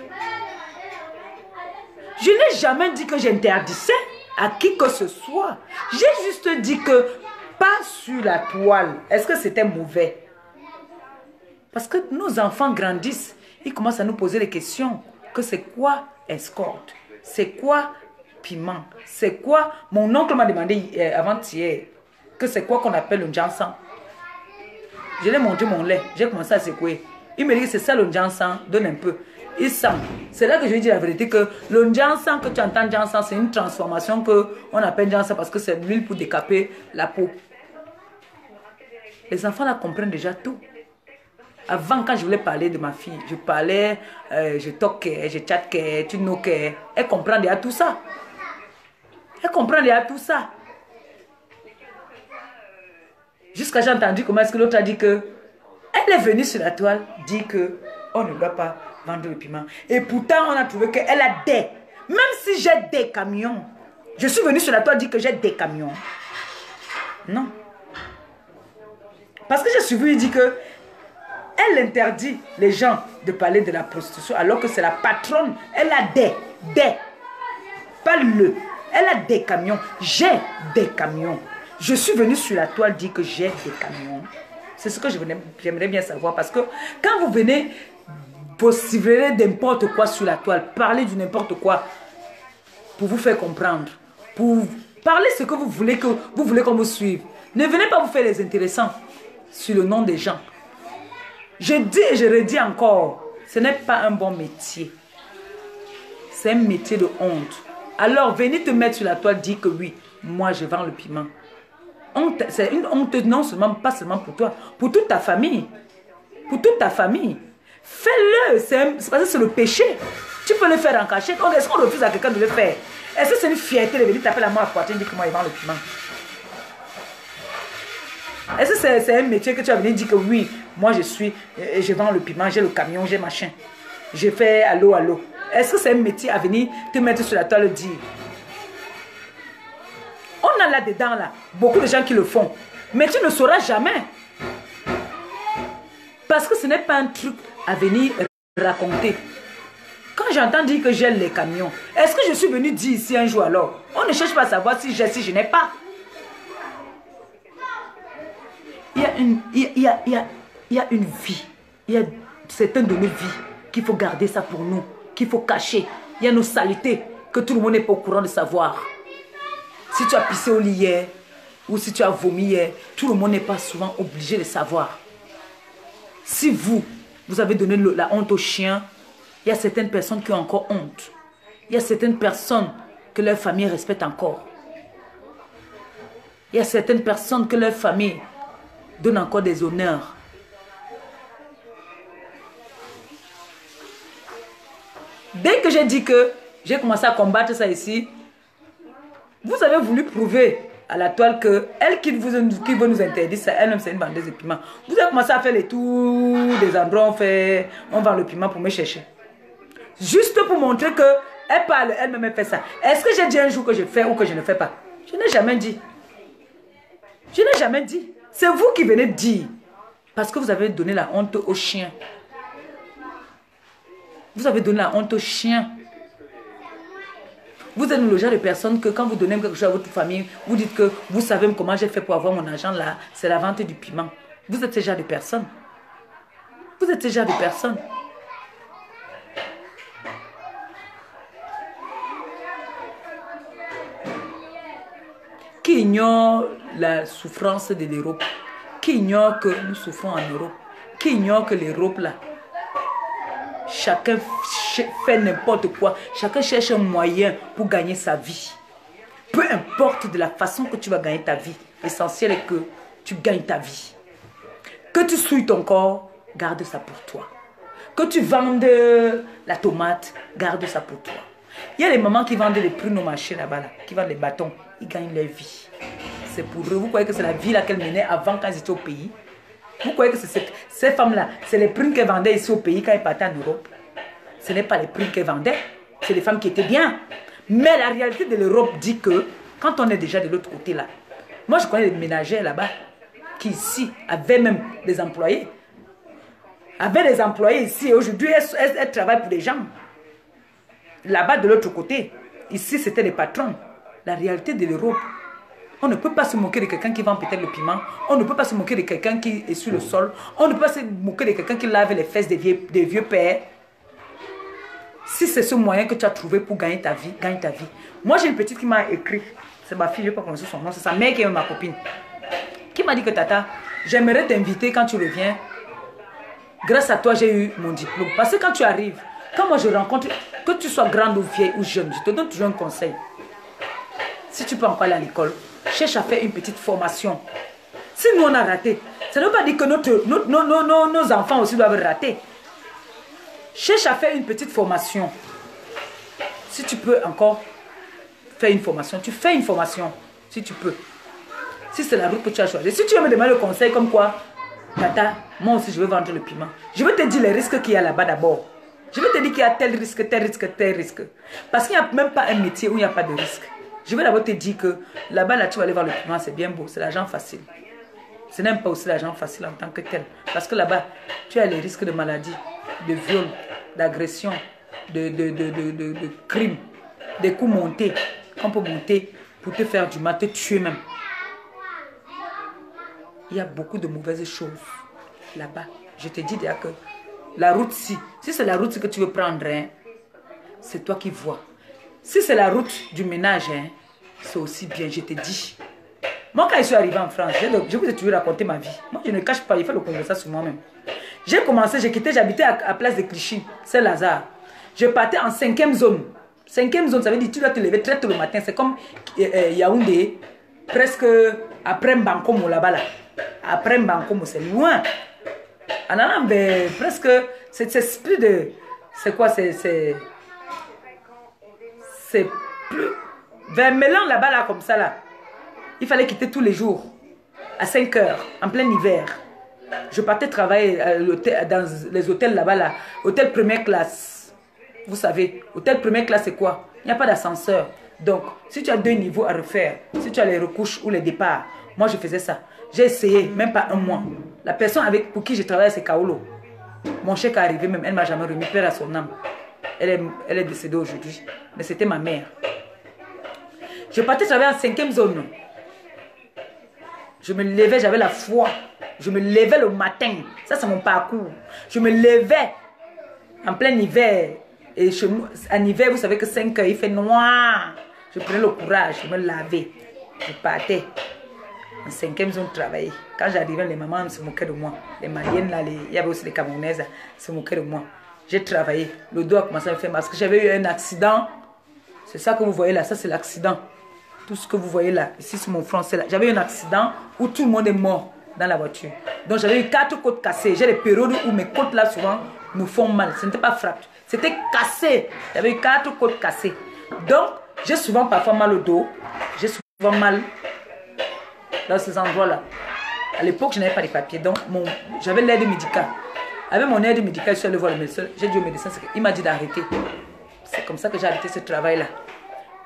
S2: Je n'ai jamais dit que j'interdisais à qui que ce soit. J'ai juste dit que pas sur la toile. Est-ce que c'était mauvais? Parce que nos enfants grandissent. Ils commencent à nous poser des questions. Que c'est quoi escorte? C'est quoi piment? C'est quoi? Mon oncle m'a demandé avant-hier que c'est quoi qu'on appelle le jansan. Je lui ai montré mon lait. J'ai commencé à secouer. Il me dit que c'est ça le jansan. Donne un peu. Il sent. C'est là que je lui dis la vérité que le jansan que tu entends jansan, c'est une transformation qu'on appelle jansan parce que c'est l'huile pour décaper la peau. Les enfants là comprennent déjà tout. Avant, quand je voulais parler de ma fille, je parlais, je toquais, je tchatquais, tu noquais. Elle comprend déjà tout ça. Elle comprend déjà tout ça. Jusqu'à j'ai entendu comment est-ce que l'autre a dit que elle est venue sur la toile, dit que on ne doit pas vendre le piment. Et pourtant, on a trouvé qu'elle a des. Même si j'ai des camions, je suis venue sur la toile dire que j'ai des camions. Non. Parce que j'ai suivi, il dit que elle interdit les gens de parler de la prostitution alors que c'est la patronne. Elle a des. Pas le. Elle a des camions. J'ai des camions. Je suis venue sur la toile dire que j'ai des camions. C'est ce que j'aimerais bien savoir. Parce que quand vous venez vociférer n'importe quoi sur la toile, parler de n'importe quoi pour vous faire comprendre, pour parler ce que vous voulez qu'on vous suive, ne venez pas vous faire les intéressants sur le nom des gens. Je dis et je redis encore, ce n'est pas un bon métier. C'est un métier de honte. Alors, venez te mettre sur la toile, dire que oui, moi je vends le piment. C'est une honte, non seulement, pas seulement pour toi, pour toute ta famille. Pour toute ta famille. Fais-le, c'est parce que c'est le péché. Tu peux le faire en cachette. Est-ce qu'on refuse à quelqu'un de le faire? Est-ce que c'est une fierté de venir taper la main à la poitrine et dire que moi je vends le piment? Est-ce que c'est un métier que tu vas venir dire que oui, moi je vends le piment, j'ai le camion, j'ai machin. Je fais allô, allô. Est-ce que c'est un métier à venir te mettre sur la toile et dire? On a là-dedans, là, beaucoup de gens qui le font. Mais tu ne sauras jamais. Parce que ce n'est pas un truc à venir raconter. Quand j'entends dire que j'ai les camions, est-ce que je suis venu dire ici un jour alors? On ne cherche pas à savoir si j'ai, si je n'ai pas. Il y a une vie. Il y a certaines de nos vies qu'il faut garder ça pour nous, qu'il faut cacher. Il y a nos saletés que tout le monde n'est pas au courant de savoir. Si tu as pissé au lit hier, ou si tu as vomi hier, tout le monde n'est pas souvent obligé de savoir. Si vous avez donné la honte aux chiens, il y a certaines personnes qui ont encore honte. Il y a certaines personnes que leur famille respecte encore. Il y a certaines personnes que leur famille donne encore des honneurs. Dès que j'ai dit que j'ai commencé à combattre ça ici, vous avez voulu prouver à la toile que elle qui veut nous interdire ça, elle-même c'est une vendeuse de piment. Vous avez commencé à faire les tours des endroits, on vend le piment pour me chercher. Juste pour montrer que elle parle, elle-même elle fait ça. Est-ce que j'ai dit un jour que je fais ou que je ne fais pas? Je n'ai jamais dit. Je n'ai jamais dit. C'est vous qui venez dire. Parce que vous avez donné la honte aux chiens. Vous avez donné la honte aux chiens. Vous êtes le genre de personne que quand vous donnez quelque chose à votre famille, vous dites que vous savez comment j'ai fait pour avoir mon argent là, c'est la vente du piment. Vous êtes ce genre de personne. Vous êtes ce genre de personne. Qui ignore la souffrance de l'Europe? Qui ignore que nous souffrons en Europe? Qui ignore que l'Europe là, chacun fait n'importe quoi. Chacun cherche un moyen pour gagner sa vie. Peu importe de la façon que tu vas gagner ta vie. L'essentiel est que tu gagnes ta vie. Que tu souilles ton corps, garde ça pour toi. Que tu vendes la tomate, garde ça pour toi. Il y a les mamans qui vendent les prunes au marché là-bas, là, qui vendent les bâtons. Ils gagnent leur vie. C'est pour eux. Vous croyez que c'est la vie qu'elles menaient avant quand elles étaient au pays? Vous croyez que ces femmes-là, c'est les prunes qu'elles vendaient ici au pays quand elles partaient en Europe? Ce n'est pas les prunes qu'elles vendaient. C'est les femmes qui étaient bien. Mais la réalité de l'Europe dit que quand on est déjà de l'autre côté là, moi je connais des ménagères là-bas qui ici avaient même des employés. Avaient des employés ici. Aujourd'hui, elles travaillent pour des gens. Là-bas de l'autre côté, ici c'était les patrons. La réalité de l'Europe. On ne peut pas se moquer de quelqu'un qui vend peut-être le piment. On ne peut pas se moquer de quelqu'un qui est sur le sol. On ne peut pas se moquer de quelqu'un qui lave les fesses des vieux pères. Si c'est ce moyen que tu as trouvé pour gagner ta vie, gagne ta vie. Moi, j'ai une petite qui m'a écrit. C'est ma fille, je ne vais pas prononcer son nom. C'est sa mère qui est ma copine. Qui m'a dit que Tata, j'aimerais t'inviter quand tu reviens. Grâce à toi, j'ai eu mon diplôme. Parce que quand tu arrives, quand moi je rencontre, que tu sois grande ou vieille ou jeune, je te donne toujours un conseil. Si tu peux encore aller à l'école, cherche à faire une petite formation. Si nous on a raté, ça ne veut pas dire que nos enfants aussi doivent rater. Cherche à faire une petite formation. Si tu peux encore faire une formation, tu fais une formation. Si tu peux. Si c'est la route que tu as choisie. Si tu veux me demander le conseil comme quoi, Tata, moi aussi je veux vendre le piment. Je vais te dire les risques qu'il y a là-bas d'abord. Je vais te dire qu'il y a tel risque, tel risque, tel risque. Parce qu'il n'y a même pas un métier où il n'y a pas de risque. Je vais d'abord te dire que là-bas, là, tu vas aller voir le piment, c'est bien beau, c'est l'argent facile. Ce n'est pas aussi l'argent facile en tant que tel. Parce que là-bas, tu as les risques de maladie, de viol, d'agression, de crime, des coups montés, qu'on peut monter pour te faire du mal, te tuer même. Il y a beaucoup de mauvaises choses là-bas. Je te dis déjà que la route, si c'est la route que tu veux prendre, hein, c'est toi qui vois. Si c'est la route du ménage, hein, c'est aussi bien, je te dis. Moi, quand je suis arrivé en France, je vous ai toujours raconté ma vie. Moi, je ne cache pas, il fait le conversation sur moi-même. J'ai commencé, j'ai quitté, j'habitais à Place de Clichy, Saint-Lazare. Je partais en 5e zone. 5e zone, ça veut dire que tu dois te lever très tôt le matin. C'est comme Yaoundé, presque après Mbankomo là-bas. Là. Après Mbankomo, c'est loin. En allant vers presque, c'est plus de... C'est quoi, c'est plus... Vers Mélan là-bas, là, comme ça, là. Il fallait quitter tous les jours. À 5 heures, en plein hiver. Je partais travailler dans les hôtels là-bas, là. Hôtel première classe. Vous savez, hôtel première classe, c'est quoi? Il n'y a pas d'ascenseur. Donc, si tu as 2 niveaux à refaire, si tu as les recouches ou les départs, moi, je faisais ça. J'ai essayé, même pas un mois. La personne pour qui je travaillais, c'est Kaolo. Mon chèque est arrivé même, elle ne m'a jamais remis, père à son âme. Elle est décédée aujourd'hui. Mais c'était ma mère. Je partais travailler en 5e zone. Je me levais, j'avais la foi. Je me levais le matin. Ça, c'est mon parcours. Je me levais en plein hiver. Et en hiver, vous savez que 5 heures, il fait noir. Je prenais le courage, je me lavais. Je partais en 5e zone travailler. Quand j'arrivais, les mamans se moquaient de moi. Les maliennes, là, il y avait aussi les camerounaises, se moquaient de moi. J'ai travaillé. Le dos a commencé à me faire mal parce que j'avais eu un accident. C'est ça que vous voyez là, ça c'est l'accident. Tout ce que vous voyez là, ici sur mon front, c'est là. J'avais eu un accident où tout le monde est mort dans la voiture. Donc j'avais eu 4 côtes cassées. J'ai des périodes où mes côtes là souvent me font mal. Ce n'était pas C'était cassé. Il y avait 4 côtes cassées. Donc, j'ai souvent parfois mal au dos. J'ai souvent mal dans ces endroits-là. À l'époque, je n'avais pas de papiers. Donc, j'avais l'aide médicale. Avec mon aide médicale, je suis allé voir le médecin. J'ai dit au médecin, il m'a dit d'arrêter. C'est comme ça que j'ai arrêté ce travail-là.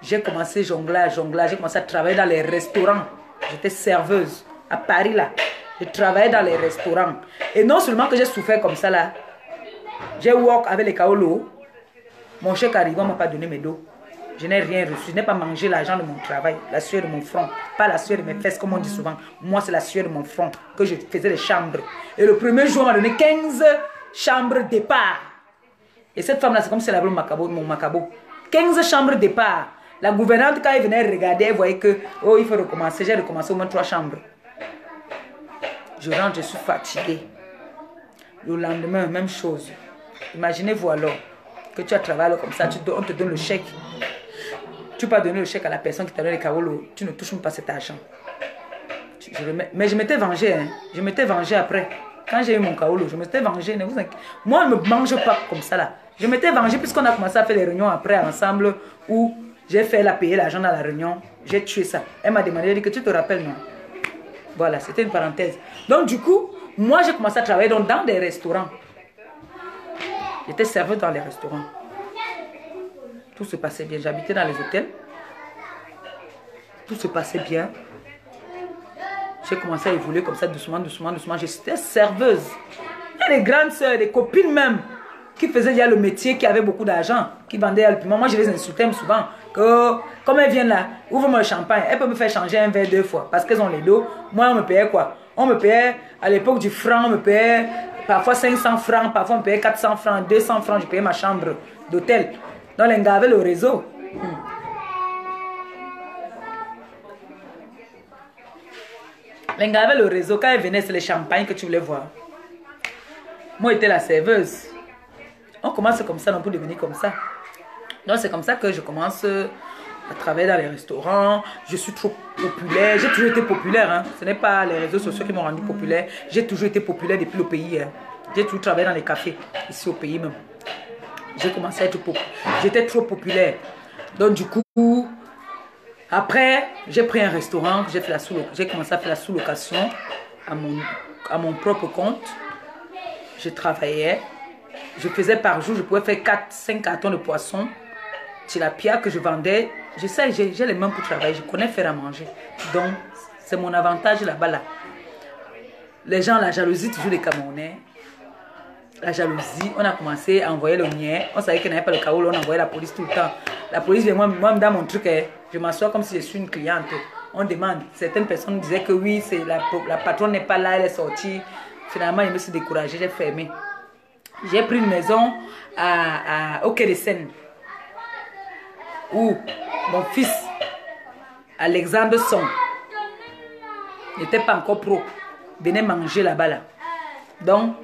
S2: J'ai commencé jonglage. J'ai commencé à travailler dans les restaurants. J'étais serveuse à Paris, là. Je travaillais dans les restaurants. Et non seulement que j'ai souffert comme ça, là. J'ai walk avec les kaolo. Mon chèque arrivé, on ne m'a pas donné mes dos. Je n'ai rien reçu. Je n'ai pas mangé l'argent de mon travail, la sueur de mon front. Pas la sueur de mes fesses, comme on dit souvent. Moi, c'est la sueur de mon front que je faisais les chambres. Et le premier jour, on m'a donné 15 chambres départ. Et cette femme-là, c'est comme si elle avait mon macabo. 15 chambres départ. La gouvernante, quand elle venait regarder, elle voyait que, oh, il faut recommencer. J'ai recommencé au moins 3 chambres. Je rentre, je suis fatiguée. Le lendemain, même chose. Imaginez-vous alors que tu as travaillé comme ça, on te donne le chèque. Tu peux pas donner le chèque à la personne qui t'a donné les carolos. Tu ne touches même pas cet argent. Mais je m'étais vengée. Hein. Je m'étais vengée après. Quand j'ai eu mon carolo, je m'étais vengée. Moi, on ne me mange pas comme ça là. Je m'étais vengée puisqu'on a commencé à faire les réunions après ensemble où j'ai fait payer l'argent dans la réunion. J'ai tué ça. Elle m'a demandé, elle dit que tu te rappelles, non? Voilà, c'était une parenthèse. Donc du coup, moi j'ai commencé à travailler dans des restaurants. J'étais serveuse dans les restaurants. Tout se passait bien. J'habitais dans les hôtels. Tout se passait bien. J'ai commencé à évoluer comme ça, doucement. J'étais serveuse. Il y a des grandes soeurs, des copines même, qui faisaient déjà le métier, qui avaient beaucoup d'argent, qui vendaient le piment. Moi, je les insultais souvent. Que, comme elles viennent là, ouvre-moi le champagne. Elles peuvent me faire changer un verre 2 fois. Parce qu'elles ont les dos. Moi, on me payait quoi? On me payait, à l'époque du franc, on me payait parfois 500 francs, parfois on me payait 400 francs, 200 francs. Je payais ma chambre d'hôtel. Donc, les gars avaient le réseau. Les gars avaient le réseau. Quand ils venaient, c'est les champagnes que tu voulais voir. Moi, j'étais la serveuse. On commence comme ça, on peut devenir comme ça. Donc, c'est comme ça que je commence à travailler dans les restaurants. Je suis trop populaire. J'ai toujours été populaire. Hein. Ce n'est pas les réseaux sociaux qui m'ont rendu populaire. J'ai toujours été populaire depuis le pays. Hein. J'ai toujours travaillé dans les cafés, ici au pays même. J'ai commencé à être populaire. J'étais trop populaire. Donc, du coup, après, j'ai pris un restaurant. J'ai commencé à faire la sous-location à mon propre compte. Je travaillais. Je faisais par jour, je pouvais faire 4-5 cartons de poisson. Tilapia que je vendais. Je sais, j'ai les mains pour travailler. Je connais faire à manger. Donc, c'est mon avantage là-bas. Là. Les gens, la jalousie, toujours les Camerounais. La jalousie, on a commencé à envoyer le mien. On savait qu'il n'y avait pas le chaos, on envoyait la police tout le temps. La police vient, moi dans mon truc, je m'assois comme si je suis une cliente. On demande. Certaines personnes disaient que oui, la patronne n'est pas là, elle est sortie. Finalement, je me suis découragée, j'ai fermé. J'ai pris une maison au Quai de Seine où mon fils, Alexandre Son, n'était pas encore pro, venait manger là-bas. Là. Donc,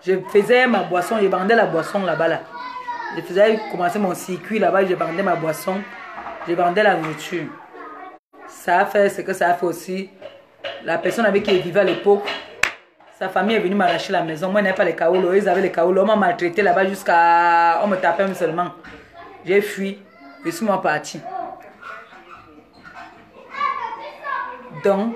S2: je faisais ma boisson, je vendais la boisson là-bas. Là. Je faisais commencer mon circuit là-bas, je vendais ma boisson, je vendais la nourriture. Ça a fait ce que ça a fait aussi. La personne avec qui je vivais à l'époque, sa famille est venue m'arracher la maison. Moi, je n'avais pas les kaoulos. Ils avaient les kaoulos. On m'a maltraité là-bas jusqu'à... On me tapait seulement. J'ai fui. Je suis moi parti. Donc,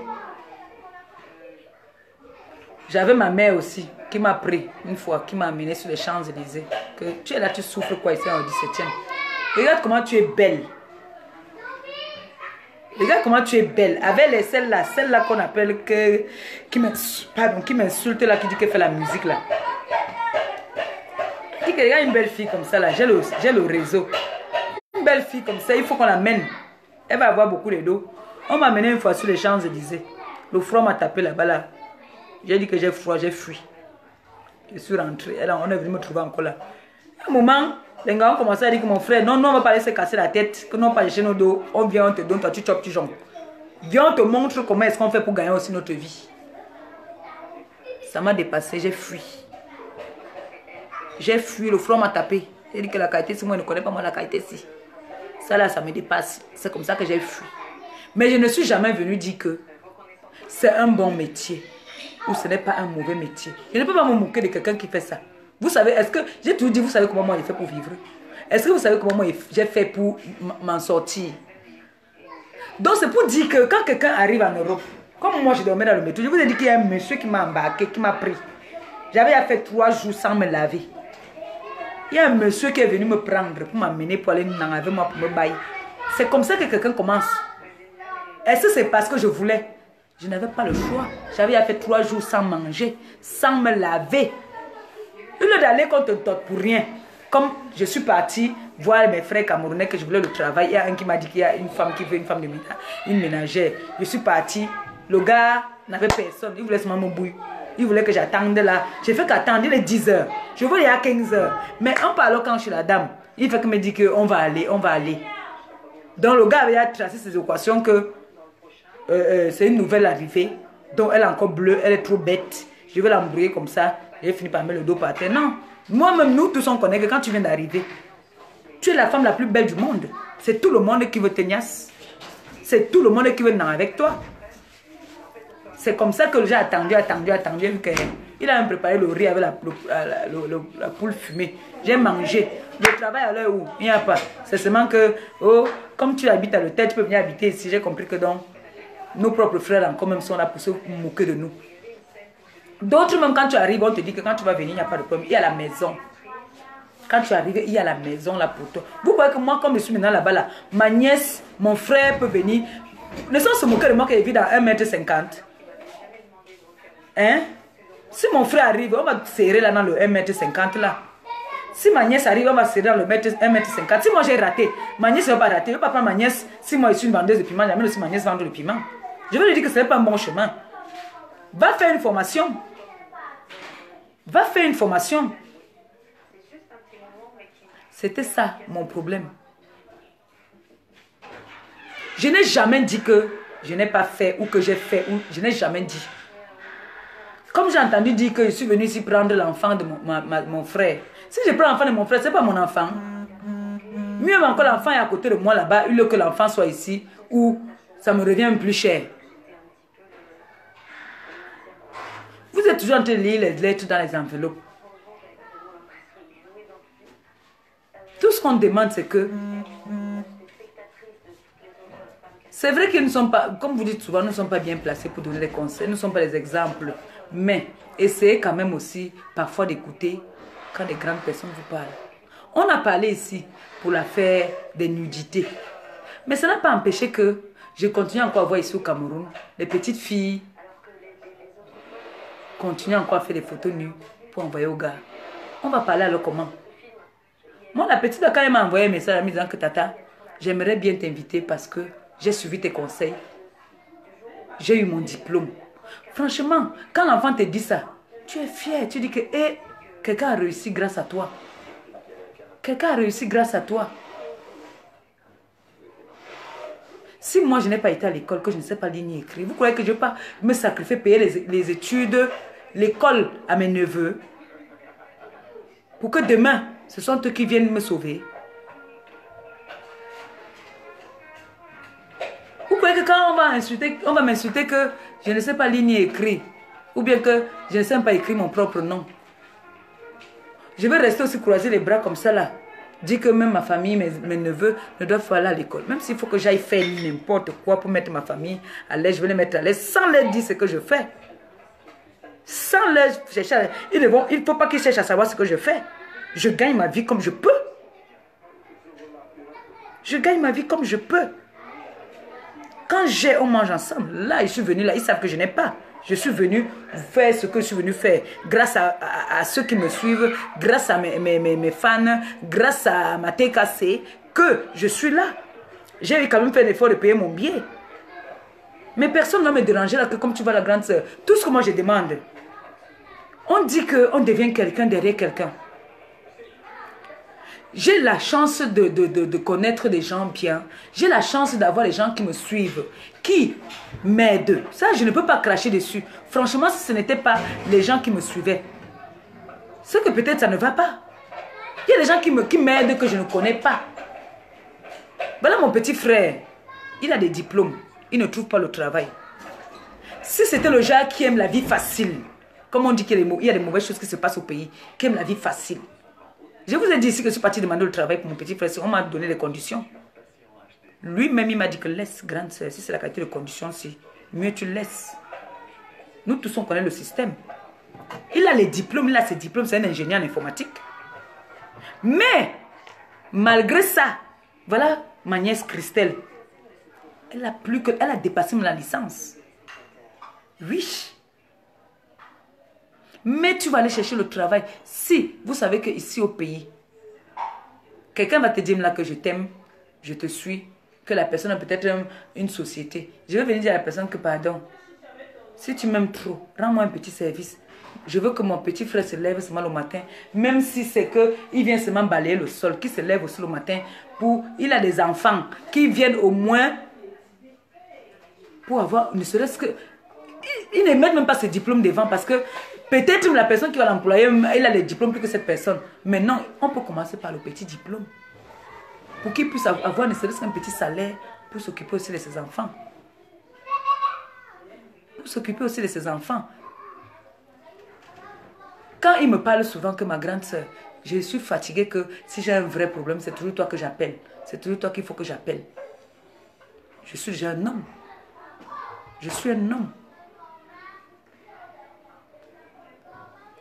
S2: j'avais ma mère aussi qui m'a pris une fois, qui m'a amené sur les Champs-Élysées. Que tu es là, tu souffres quoi ici en 17e. Regarde comment tu es belle. Regarde comment tu es belle. Avec celle-là qu'on appelle qui m'insulte là, qui dit qu'elle fait la musique là. Dit qu'il y a une belle fille comme ça là, j'ai le réseau. Une belle fille comme ça, il faut qu'on l'amène. Elle va avoir beaucoup de dos. On m'a amené une fois sur les Champs-Élysées. Le froid m'a tapé là-bas là. J'ai dit que j'ai froid, j'ai fui. Je suis rentré. On est venu me trouver encore là. À un moment, les gars ont commencé à dire que mon frère, non, on va pas laisser casser la tête, que non, pas chez nos dos. On vient, on te donne, toi tu chopes, tu jambes. Viens, on te montre comment est-ce qu'on fait pour gagner aussi notre vie. Ça m'a dépassé, j'ai fui. J'ai fui, le froid m'a tapé. J'ai dit que la qualité, si moi je ne connais pas moi la qualité, si. Ça là, ça me dépasse. C'est comme ça que j'ai fui. Mais je ne suis jamais venu dire que c'est un bon métier ou ce n'est pas un mauvais métier. Je ne peux pas me moquer de quelqu'un qui fait ça. Vous savez, est-ce que, j'ai toujours dit, vous savez comment moi j'ai fait pour vivre? Est-ce que vous savez comment moi j'ai fait pour m'en sortir? Donc c'est pour dire que quand quelqu'un arrive en Europe, comme moi je dormais dans le métro, je vous ai dit qu'il y a un monsieur qui m'a embarqué, qui m'a pris. J'avais fait 3 jours sans me laver. Il y a un monsieur qui est venu me prendre pour m'amener pour aller avec moi pour me bailler. C'est comme ça que quelqu'un commence. Est-ce que c'est parce que je voulais? Je n'avais pas le choix. J'avais fait 3 jours sans manger, sans me laver. Au lieu d'aller contre toi pour rien. Comme je suis partie voir mes frères camerounais que je voulais le travail, il y a un qui m'a dit qu'il y a une femme qui veut une femme de ménage, une ménagère. Je suis partie. Le gars n'avait personne. Il voulait seulement me bouiller. Il voulait que j'attende là. J'ai fait qu'attendre, il est 10 heures. Je veux il y a 15 heures. Mais en parlant quand je suis la dame, il fait que me dit qu'on va aller, on va aller. Donc le gars avait tracé ses équations que c'est une nouvelle arrivée. Donc elle est encore bleue, elle est trop bête. Je vais l'embrouiller comme ça. J'ai fini par mettre le dos par terre. Non. Moi-même, nous tous on connaît que quand tu viens d'arriver, tu es la femme la plus belle du monde. C'est tout le monde qui veut te niasse. C'est tout le monde qui veut venir avec toi. C'est comme ça que j'ai attendu. Il a même préparé le riz avec la poule fumée. J'ai mangé. Le travail à l'heure où il n'y a pas. C'est seulement que, oh, comme tu habites à l'hôtel, tu peux venir habiter ici. J'ai compris que donc, nos propres frères encore même sont là pour se moquer de nous. D'autres même quand tu arrives, on te dit que quand tu vas venir, il n'y a pas de problème. Il y a la maison. Quand tu arrives, il y a la maison là pour toi. Vous voyez que moi, comme je suis maintenant là-bas, là, ma nièce, mon frère peut venir. Ne sont se moquer de moi qui vit dans 1,50 m. Hein? Si mon frère arrive, on va serrer là dans le 1,50 m là. Si ma nièce arrive, on va serrer dans le 1,50 m. Si moi j'ai raté, ma nièce ne va pas rater. Je ne vais pas prendre ma nièce. Si moi je suis une vendeuse de piment, j'amène aussi ma nièce vendre le piment. Je vais lui dire que ce n'est pas un bon chemin. Va faire une formation. Va faire une formation. C'était ça mon problème. Je n'ai jamais dit que je n'ai pas fait ou que j'ai fait. Je n'ai jamais dit. Comme j'ai entendu dire que je suis venu ici prendre l'enfant de mon frère. Si je prends l'enfant de mon frère, ce n'est pas mon enfant. Mieux encore, l'enfant est à côté de moi là-bas. Il veut que l'enfant soit ici ou ça me revient plus cher. Vous êtes toujours en train de lire les lettres dans les enveloppes. Tout ce qu'on demande, c'est que... C'est vrai que nous ne sommes pas, comme vous dites souvent, nous ne sommes pas bien placés pour donner des conseils. Nous ne sommes pas des exemples. Mais essayez quand même aussi parfois d'écouter quand des grandes personnes vous parlent. On a parlé ici pour l'affaire des nudités. Mais ça n'a pas empêché que je continue encore à voir ici au Cameroun les petites filles continuent encore à faire des photos nues pour envoyer aux gars. On va parler alors comment? Moi, la petite, quand elle m'a envoyé un message en me disant que Tata, j'aimerais bien t'inviter parce que j'ai suivi tes conseils. J'ai eu mon diplôme. Franchement, quand l'enfant te dit ça, tu es fier. Tu dis que hey, quelqu'un a réussi grâce à toi. Quelqu'un a réussi grâce à toi. Si moi, je n'ai pas été à l'école, que je ne sais pas lire ni écrire, vous croyez que je ne vais pas me sacrifier, payer les études, l'école à mes neveux, pour que demain, ce sont eux qui viennent me sauver? Vous croyez que quand on va m'insulter que je ne sais pas lire ni écrire, ou bien que je ne sais pas écrire mon propre nom, je vais rester aussi croiser les bras comme ça là, dire que même ma famille, mes neveux ne doivent pas aller à l'école. Même s'il faut que j'aille faire n'importe quoi pour mettre ma famille à l'aise, je vais les mettre à l'aise sans leur dire ce que je fais. Sans leur chercher. Il ne faut pas qu'ils cherchent à savoir ce que je fais. Je gagne ma vie comme je peux. Je gagne ma vie comme je peux. Quand on mange ensemble, là, je suis venu, là, ils savent que je n'ai pas. Je suis venu faire ce que je suis venu faire. Grâce à ceux qui me suivent, grâce à mes fans, grâce à ma TKC, que je suis là. J'ai quand même fait l'effort de payer mon billet. Mais personne ne va me déranger là, que comme tu vois la grande sœur. Tout ce que moi je demande, on dit qu'on devient quelqu'un derrière quelqu'un. J'ai la chance de connaître des gens bien. J'ai la chance d'avoir les gens qui me suivent, qui m'aident. Ça, je ne peux pas cracher dessus. Franchement, si ce n'était pas les gens qui me suivaient, c'est que peut-être ça ne va pas. Il y a des gens qui m'aident que je ne connais pas. Voilà mon petit frère. Il a des diplômes. Il ne trouve pas le travail. Si c'était le genre qui aime la vie facile, comme on dit qu'il y a des mauvaises choses qui se passent au pays, qui aiment la vie facile. Je vous ai dit ici que je suis partie demander le travail pour mon petit frère. On m'a donné les conditions. Lui-même, il m'a dit que laisse, grande sœur, si c'est la qualité de conditions, si mieux tu laisses. Nous tous, on connaît le système. Il a les diplômes, il a ses diplômes, c'est un ingénieur en informatique. Mais, malgré ça, voilà ma nièce Christelle. Elle a dépassé la licence. Oui. Mais tu vas aller chercher le travail. Si vous savez qu'ici au pays, quelqu'un va te dire là que je t'aime, je te suis, que la personne a peut-être une société. Je vais venir dire à la personne que pardon, si tu m'aimes trop, rends-moi un petit service. Je veux que mon petit frère se lève seulement le matin, même si c'est qu'il vient seulement balayer le sol, qu'il se lève aussi le matin. Il a des enfants qui viennent au moins pour avoir, ne serait-ce que... Il ne met même pas ses diplômes devant parce que peut-être la personne qui va l'employer, il a les diplômes plus que cette personne. Mais non, on peut commencer par le petit diplôme. Pour qu'il puisse avoir ne serait-ce qu'un petit salaire pour s'occuper aussi de ses enfants. Pour s'occuper aussi de ses enfants. Quand il me parle souvent que ma grande soeur, je suis fatiguée que si j'ai un vrai problème, c'est toujours toi que j'appelle. C'est toujours toi qu'il faut que j'appelle. Je suis déjà un homme. Je suis un homme.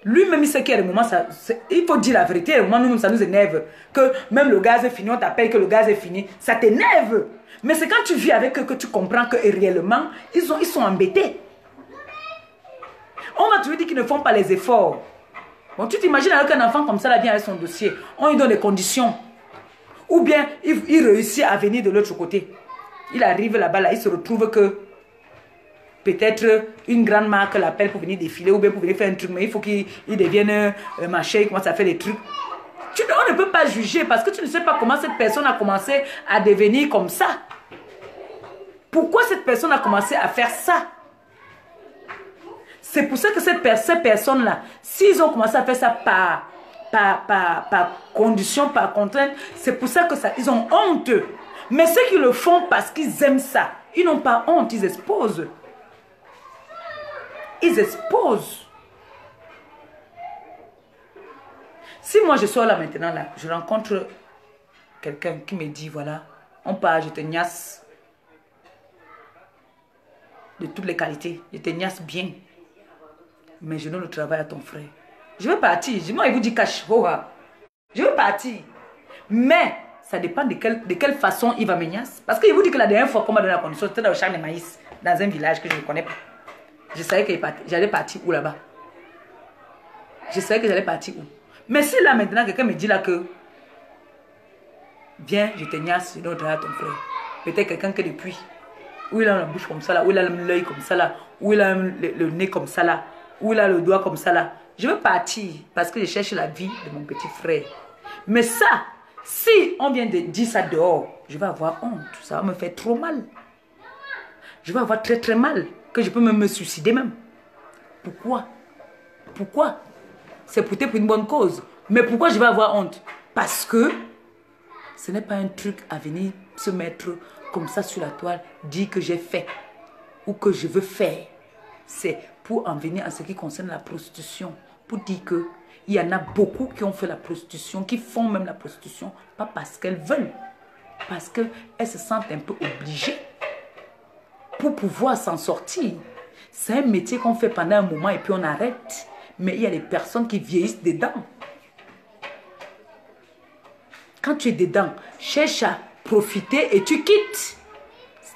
S2: Lui-même, il sait qu'il y a des moments, il faut dire la vérité, il y a des moments, nous, ça nous énerve. Que même le gaz est fini, on t'appelle que le gaz est fini, ça t'énerve. Mais c'est quand tu vis avec eux que tu comprends que réellement, ils sont embêtés. On va toujours dire qu'ils ne font pas les efforts. Bon, tu t'imagines avec un enfant comme ça, là, vient avec son dossier, on lui donne des conditions. Ou bien, il réussit à venir de l'autre côté. Il arrive là-bas, là, il se retrouve que peut-être une grande marque l'appelle pour venir défiler ou bien pour venir faire un truc, mais il faut qu'il devienne machin, il commence à faire des trucs. On ne peut pas juger parce que tu ne sais pas comment cette personne a commencé à devenir comme ça. Pourquoi cette personne a commencé à faire ça? C'est pour ça que ces personnes-là, s'ils ont commencé à faire ça par condition, par contrainte, c'est pour ça que ils ont honte. Mais ceux qui le font parce qu'ils aiment ça, ils n'ont pas honte, ils exposent. Ils exposent. Si moi je sors là maintenant, là, je rencontre quelqu'un qui me dit, voilà, on part, je te niasse de toutes les qualités, je te niasse bien, mais je donne le travail à ton frère. Je vais partir, moi il vous dit cash, je vais partir, mais ça dépend de quelle façon il va me niasse. Parce qu'il vous dit que la dernière fois qu'on m'a donné la condition, c'était dans le champ de maïs, dans un village que je ne connais pas. Je savais que j'allais partir où là-bas. Je savais que j'allais partir où. Mais si là maintenant quelqu'un me dit là que viens, je te niasse, je donne le travail à ton frère. Peut-être quelqu'un qui depuis, où il a la bouche comme ça là, où il a l'œil comme ça là, où il a le nez comme ça là, où il a le doigt comme ça là. Je veux partir parce que je cherche la vie de mon petit frère. Mais ça, si on vient de dire ça dehors, je vais avoir honte. Ça va me faire trop mal. Je vais avoir très très mal. Que je peux même me suicider même. Pourquoi? Pourquoi? C'est peut-être pour une bonne cause. Mais pourquoi je vais avoir honte? Parce que ce n'est pas un truc à venir se mettre comme ça sur la toile, dire que j'ai fait ou que je veux faire. C'est pour en venir à ce qui concerne la prostitution. Pour dire que il y en a beaucoup qui ont fait la prostitution, qui font même la prostitution, pas parce qu'elles veulent, parce qu'elles se sentent un peu obligées pour pouvoir s'en sortir. C'est un métier qu'on fait pendant un moment et puis on arrête. Mais il y a des personnes qui vieillissent dedans. Quand tu es dedans, cherche à profiter et tu quittes.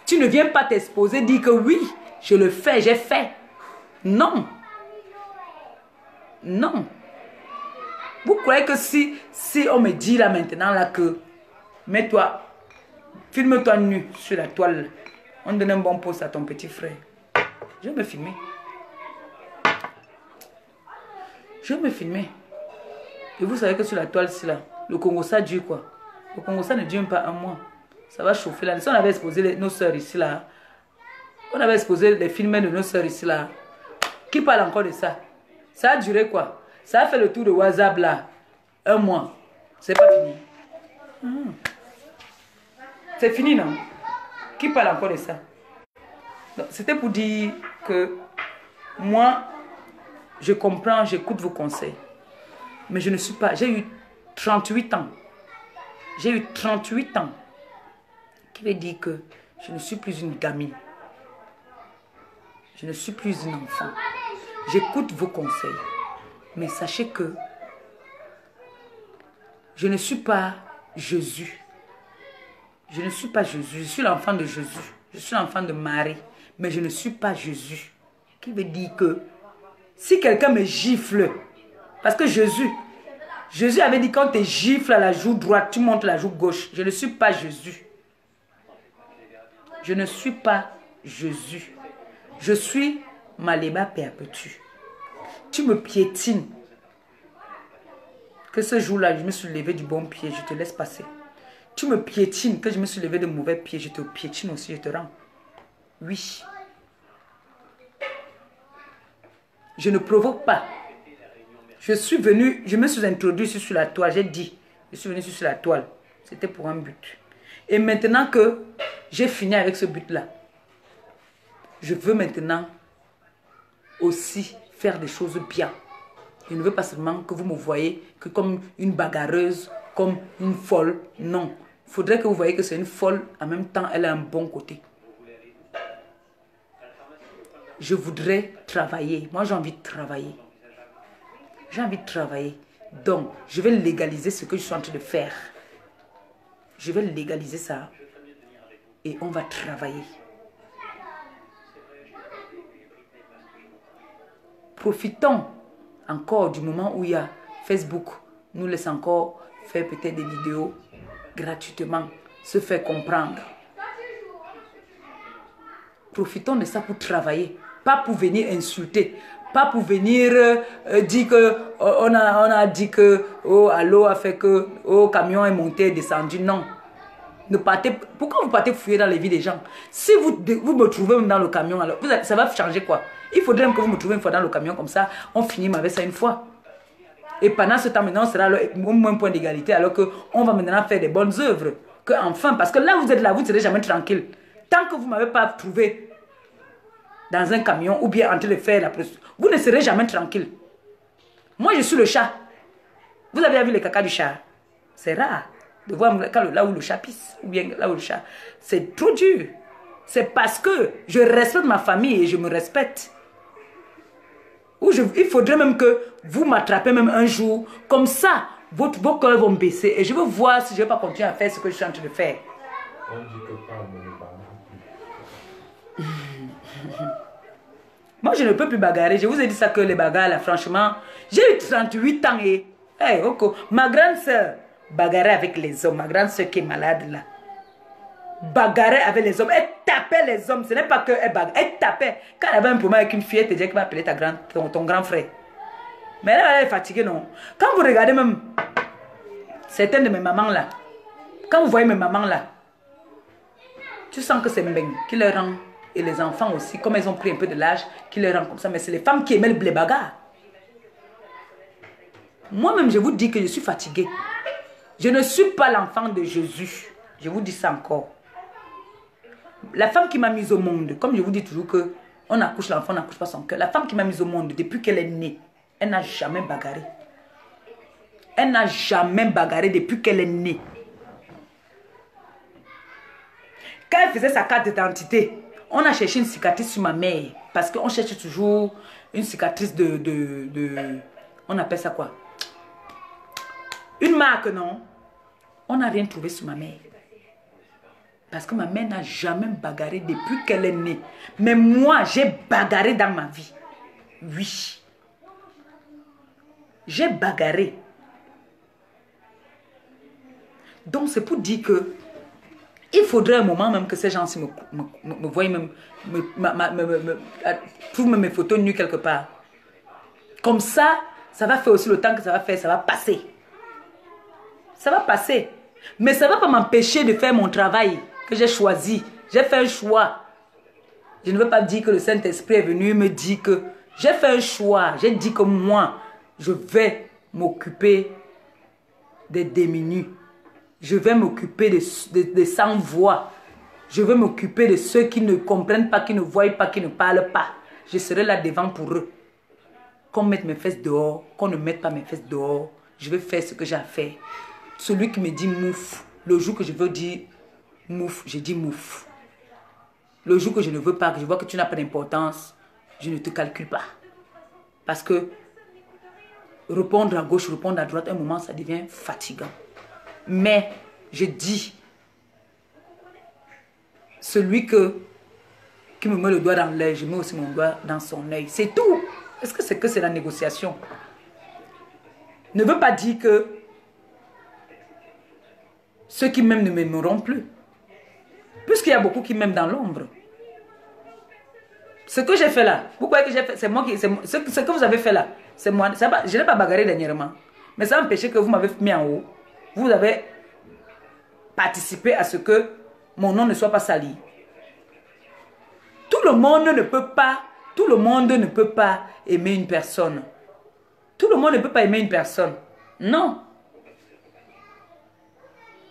S2: Tu ne viens pas t'exposer, dire que oui, je le fais, j'ai fait. Non. Non. Vous croyez que si on me dit là maintenant là que mets-toi, filme-toi nu sur la toile, on donne un bon poste à ton petit frère. Je vais me filmer. Je vais me filmer. Et vous savez que sur la toile, c'est là, le Congo, ça dure quoi? Le Congo, ça ne dure même pas un mois. Ça va chauffer là. Si on avait exposé nos soeurs ici là, on avait exposé les films de nos soeurs ici là, qui parle encore de ça? Ça a duré quoi? Ça a fait le tour de WhatsApp là, un mois. C'est pas fini. C'est fini non? Qui parle encore de ça? C'était pour dire que moi, Je comprends, j'écoute vos conseils. Mais je ne suis pas... J'ai eu 38 ans. J'ai eu 38 ans. Qui veut dire que je ne suis plus une gamine. Je ne suis plus une enfant. J'écoute vos conseils. Mais sachez que je ne suis pas Jésus. Je ne suis pas Jésus. Je suis l'enfant de Jésus. Je suis l'enfant de Marie. Mais je ne suis pas Jésus. Qui veut dire que si quelqu'un me gifle, parce que Jésus avait dit quand tu gifles à la joue droite, tu montes la joue gauche. Je ne suis pas Jésus. Je ne suis pas Jésus. Je suis Maléba Perpétue. Tu me piétines. Que ce jour-là, je me suis levé du bon pied, je te laisse passer. Tu me piétines, que je me suis levé de mauvais pied, je te piétine aussi, je te rends. Oui. Je ne provoque pas. Je suis venu, je me suis introduit sur la toile, j'ai dit, je suis venu sur la toile. C'était pour un but. Et maintenant que j'ai fini avec ce but-là, je veux maintenant aussi faire des choses bien. Je ne veux pas seulement que vous me voyez que comme une bagarreuse, comme une folle. Non. Il faudrait que vous voyez que c'est une folle. En même temps, elle a un bon côté. Je voudrais travailler. Moi, j'ai envie de travailler. J'ai envie de travailler. Donc, je vais légaliser ce que je suis en train de faire. Je vais légaliser ça. Et on va travailler. Profitons encore du moment où il y a Facebook. Nous laisse encore faire peut-être des vidéos gratuitement. Se faire comprendre. Profitons de ça pour travailler. Pas pour venir insulter. Pas pour venir dire que on a dit que oh, l'eau a fait que oh, camion est monté et descendu. Non. Ne partez, pourquoi vous partez fouiller dans les vies des gens? Si vous me trouvez même dans le camion, alors ça va changer quoi? Il faudrait même que vous me trouviez une fois dans le camion comme ça. On finit avec ça une fois. Et pendant ce temps, maintenant, on sera au moins point d'égalité alors qu'on va maintenant faire des bonnes œuvres. Que enfin, parce que là, vous êtes là, vous ne serez jamais tranquille. Tant que vous ne m'avez pas trouvé dans un camion ou bien en train de faire la pression, vous ne serez jamais tranquille. Moi, je suis le chat. Vous avez vu le caca du chat? C'est rare de voir là où le chat pisse ou bien là où le chat. C'est trop dur. C'est parce que je respecte ma famille et je me respecte. Il faudrait même que vous m'attrapez même un jour. Comme ça, vos cœurs vont baisser. Et je veux voir si je ne vais pas continuer à faire ce que je suis en train de faire.
S1: On dit que pas ne pas.
S2: Moi, je ne peux plus bagarrer. Je vous ai dit ça que les bagarres, là, franchement. J'ai eu 38 ans et... Hey, okay. Ma grande soeur bagarrait avec les hommes. Ma grande soeur qui est malade, là. Bagarrait avec les hommes. Elle tapait les hommes. Ce n'est pas que elle bagarre. Elle tapait. Quand elle avait un problème avec une fille, elle te disait qu'elle va appeler ton grand frère. Mais là, elle est fatiguée, non? Quand vous regardez même certaines de mes mamans, là. Quand vous voyez mes mamans, là. Tu sens que c'est Mbeng qui leur rend... Et les enfants aussi, comme elles ont pris un peu de l'âge, qui leur rend comme ça. Mais c'est les femmes qui aimaient le blé bagarre. Moi-même, je vous dis que je suis fatiguée. Je ne suis pas l'enfant de Jésus. Je vous dis ça encore. La femme qui m'a mise au monde, comme je vous dis toujours que on accouche l'enfant, on n'accouche pas son cœur. La femme qui m'a mise au monde, depuis qu'elle est née, elle n'a jamais bagarré. Elle n'a jamais bagarré depuis qu'elle est née. Quand elle faisait sa carte d'identité, on a cherché une cicatrice sur ma mère. Parce qu'on cherche toujours une cicatrice on appelle ça quoi? Une marque, non? On n'a rien trouvé sur ma mère. Parce que ma mère n'a jamais bagarré depuis qu'elle est née. Mais moi, j'ai bagarré dans ma vie. Oui. J'ai bagarré. Donc, c'est pour dire que il faudrait un moment même que ces gens-ci me voient même, trouvent mes photos nues quelque part. Comme ça, ça va faire aussi le temps que ça va faire, ça va passer. Ça va passer. Mais ça ne va pas m'empêcher de faire mon travail que j'ai choisi. J'ai fait un choix. Je ne veux pas dire que le Saint-Esprit est venu me dire que j'ai fait un choix. J'ai dit que moi, je vais m'occuper des démunis. Je vais m'occuper des sans-voix. Je vais m'occuper de ceux qui ne comprennent pas, qui ne voient pas, qui ne parlent pas. Je serai là devant pour eux. qu'on mette mes fesses dehors, qu'on ne mette pas mes fesses dehors. Je vais faire ce que j'ai à faire. Celui qui me dit mouf, le jour que je veux dire mouf, je dis mouf. Le jour que je ne veux pas, que je vois que tu n'as pas d'importance, je ne te calcule pas. Parce que répondre à gauche, répondre à droite, un moment, ça devient fatigant. Mais je dis, celui qui me met le doigt dans l'œil, je mets aussi mon doigt dans son œil. C'est tout. Est-ce que c'est la négociation? Ne veut pas dire que ceux qui m'aiment ne m'aimeront plus. Puisqu'il y a beaucoup qui m'aiment dans l'ombre. Ce que j'ai fait là, vous voyez que j'ai fait, c'est moi qui... Ce que vous avez fait là, c'est moi. Je n'ai pas bagarré dernièrement. Mais ça empêche que vous m'avez mis en haut. Vous avez participé à ce que mon nom ne soit pas sali. Tout le monde ne peut pas aimer une personne. Tout le monde ne peut pas aimer une personne. Non.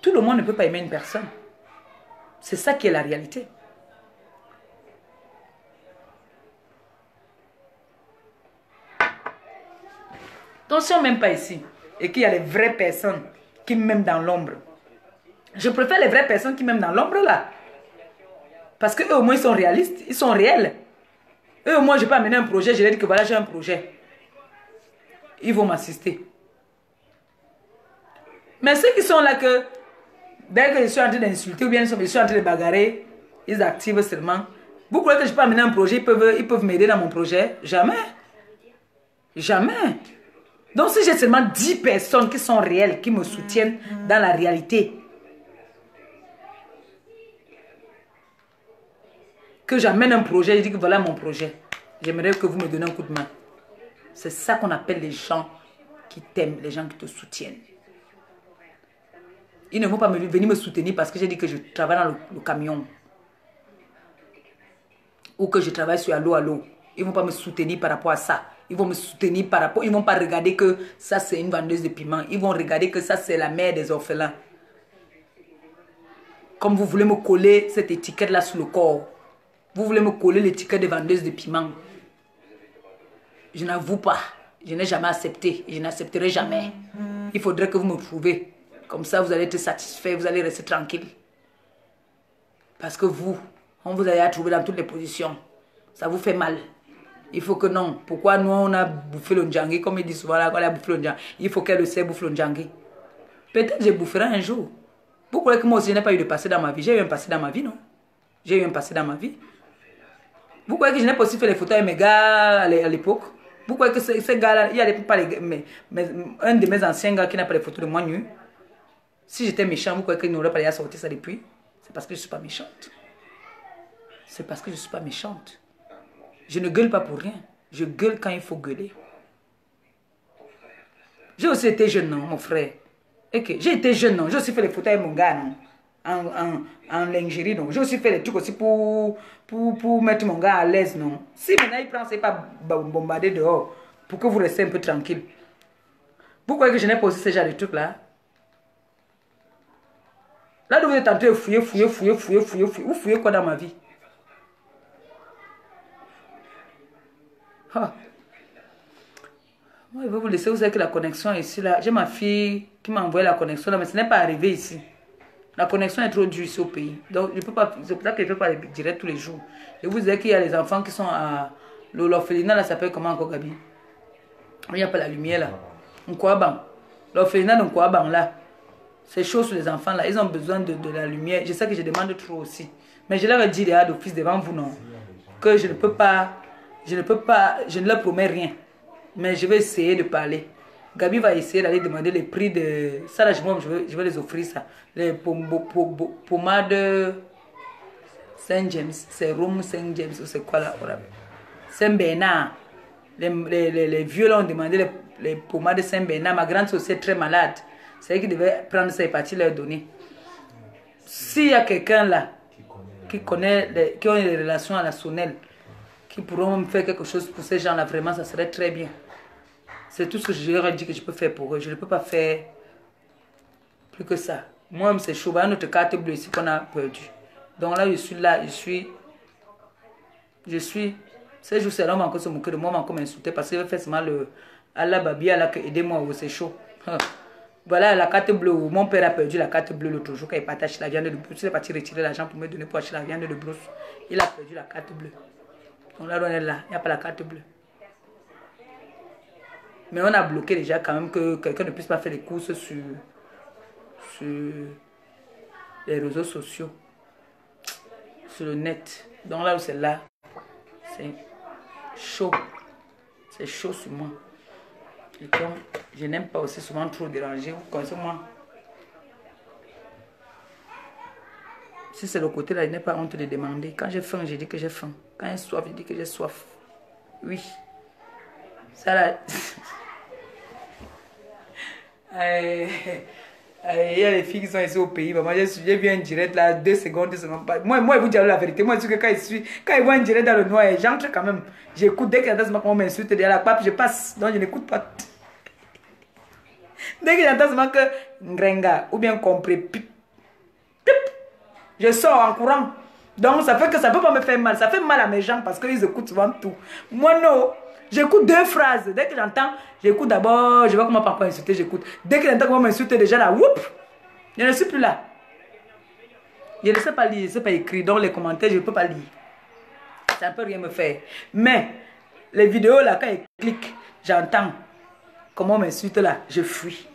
S2: Tout le monde ne peut pas aimer une personne. C'est ça qui est la réalité. Donc si on ne m'aime pas ici, et qu'il y a les vraies personnes qui m'aiment dans l'ombre, je préfère les vraies personnes qui m'aiment dans l'ombre là. Parce qu'eux au moins ils sont réalistes, ils sont réels. Eux au moins je peux amener un projet, je leur dis que voilà j'ai un projet. Ils vont m'assister. Mais ceux qui sont là que, dès que je suis en train d'insulter ou bien je suis en train de bagarrer, ils activent seulement. Vous croyez que je peux amener un projet, ils peuvent m'aider dans mon projet? Jamais. Jamais. Donc si j'ai seulement 10 personnes qui sont réelles, qui me soutiennent dans la réalité, que j'amène un projet, je dis que voilà mon projet, j'aimerais que vous me donniez un coup de main. C'est ça qu'on appelle les gens qui t'aiment, les gens qui te soutiennent. Ils ne vont pas venir me soutenir parce que j'ai dit que je travaille dans le camion. Ou que je travaille sur Allo Allo. Ils ne vont pas me soutenir par rapport à ça. Ils vont me soutenir par rapport... Ils ne vont pas regarder que ça c'est une vendeuse de piment. Ils vont regarder que ça c'est la mère des orphelins. Comme vous voulez me coller cette étiquette là sur le corps. Vous voulez me coller l'étiquette de vendeuse de piment. Je n'avoue pas. Je n'ai jamais accepté. Et je n'accepterai jamais. Il faudrait que vous me trouviez. Comme ça, vous allez être satisfait. Vous allez rester tranquille. Parce que vous, on vous a trouvé dans toutes les positions. Ça vous fait mal. Il faut que non. Pourquoi nous, on a bouffé le ndjangi, comme il dit souvent là, on a bouffé le ndjangi. Il faut qu'elle le sait bouffer le ndjangi. Peut-être que je boufferai un jour. Vous croyez que moi aussi, je n'ai pas eu de passé dans ma vie? J'ai eu un passé dans ma vie, non? J'ai eu un passé dans ma vie. Vous croyez que je n'ai pas aussi fait les photos avec mes gars à l'époque? Vous croyez que ces gars-là, il y a pas un de mes anciens gars qui n'a pas les photos de moi nu? Si j'étais méchant, vous croyez qu'il n'aurait pas sorti ça depuis? C'est parce que je ne suis pas méchante. C'est parce que je ne suis pas méchante. Je ne gueule pas pour rien. Je gueule quand il faut gueuler. J'ai aussi été jeune, non, mon frère? Okay. J'ai été jeune, non? J'ai aussi fait les photos avec mon gars, non? En lingerie, non? J'ai aussi fait les trucs aussi pour mettre mon gars à l'aise, non? Si maintenant il prend, c'est pas bombarder dehors pour que vous restez un peu tranquille. Vous croyez que je n'ai pas aussi ce genre de trucs là? Là, vous êtes en train de fouiller. Vous fouillez quoi dans ma vie? Ah. Moi, je vais vous laisser. Vous savez que la connexion ici, là, j'ai ma fille qui m'a envoyé la connexion là, mais ce n'est pas arrivé ici. La connexion est trop dure ici au pays. Donc, je peux pas. C'est pour ça que je ne peux pas les direct tous les jours. Je vous disais qu'il y a les enfants qui sont à l'orphelinat, là, ça s'appelle comment encore, Gabi? Il n'y a pas la lumière là. Nkouaban. L'orphelinat de Nkouaban là. C'est chaud sur les enfants là. Ils ont besoin de la lumière. Je sais que je demande trop aussi. Mais je leur ai dit là d'office devant vous, non? Que je ne peux pas. Je ne leur promets rien. Mais je vais essayer de parler. Gabi va essayer d'aller demander les prix de... Ça là, je vais les offrir ça. Les pommades Saint James. C'est Rome Saint James ou c'est quoi là? Saint Bernard. Les vieux là ont demandé les pommades Saint Bernard. Ma grande soeur est très malade. C'est elle qui devait prendre ça et partir leur donner. S'il y a quelqu'un là qui connaît, qui a des relations à la Sonnelle, qui pourront me faire quelque chose pour ces gens-là, vraiment, ça serait très bien. C'est tout ce que je leur ai dit que je peux faire pour eux. Je ne peux pas faire plus que ça. Moi, c'est chaud. Notre carte bleue ici qu'on a perdu. Donc là, je suis là, je suis Ces jours, c'est l'homme encore se moquer de moi, encore m'insulter parce qu'il veut faire seulement le Allah Babi, Allah aidez-moi, c'est chaud. Voilà la carte bleue. Mon père a perdu la carte bleue l'autre jour quand il partait acheter la viande de brousse. Il est parti retirer l'argent pour me donner pour acheter la viande de brousse. Il a perdu la carte bleue. Donc là, on est là, il n'y a pas la carte bleue. Mais on a bloqué déjà quand même que quelqu'un ne puisse pas faire les courses sur les réseaux sociaux, sur le net. Donc là où c'est là, c'est chaud. C'est chaud sur moi. Et comme je n'aime pas aussi souvent trop déranger, vous connaissez moi. Si c'est le côté là, je n'ai pas honte de demander. Quand j'ai faim, je dis que j'ai faim. Quand j'ai soif, je dis que j'ai soif. Oui. Ça là. Il y a les filles qui sont ici au pays. Moi, j'ai vu un direct là, 2 secondes, 2 secondes. Moi, je vous dis la vérité. Moi, je suis que quand ils voient un direct dans le noir, j'entre quand même. J'écoute dès qu'il y a des gens qui m'insultent derrière la pape, je passe. Donc, je n'écoute pas. Dès que j'entends seulement que Ngrenga ou bien compris, pip, pip, je sors en courant. Donc, ça fait que ça ne peut pas me faire mal. Ça fait mal à mes gens parce qu'ils écoutent souvent tout. Moi, non. J'écoute 2 phrases. Dès que j'entends, j'écoute d'abord. Je vois comment papa insulter, j'écoute. Dès que j'entends comment m'insulter, déjà là, whoop, je ne suis plus là. Je ne sais pas lire, je ne sais pas écrire. Donc, les commentaires, je ne peux pas lire. Ça ne peut rien me faire. Mais, les vidéos là, quand ils cliquent, j'entends comment on m'insulte là, je fuis.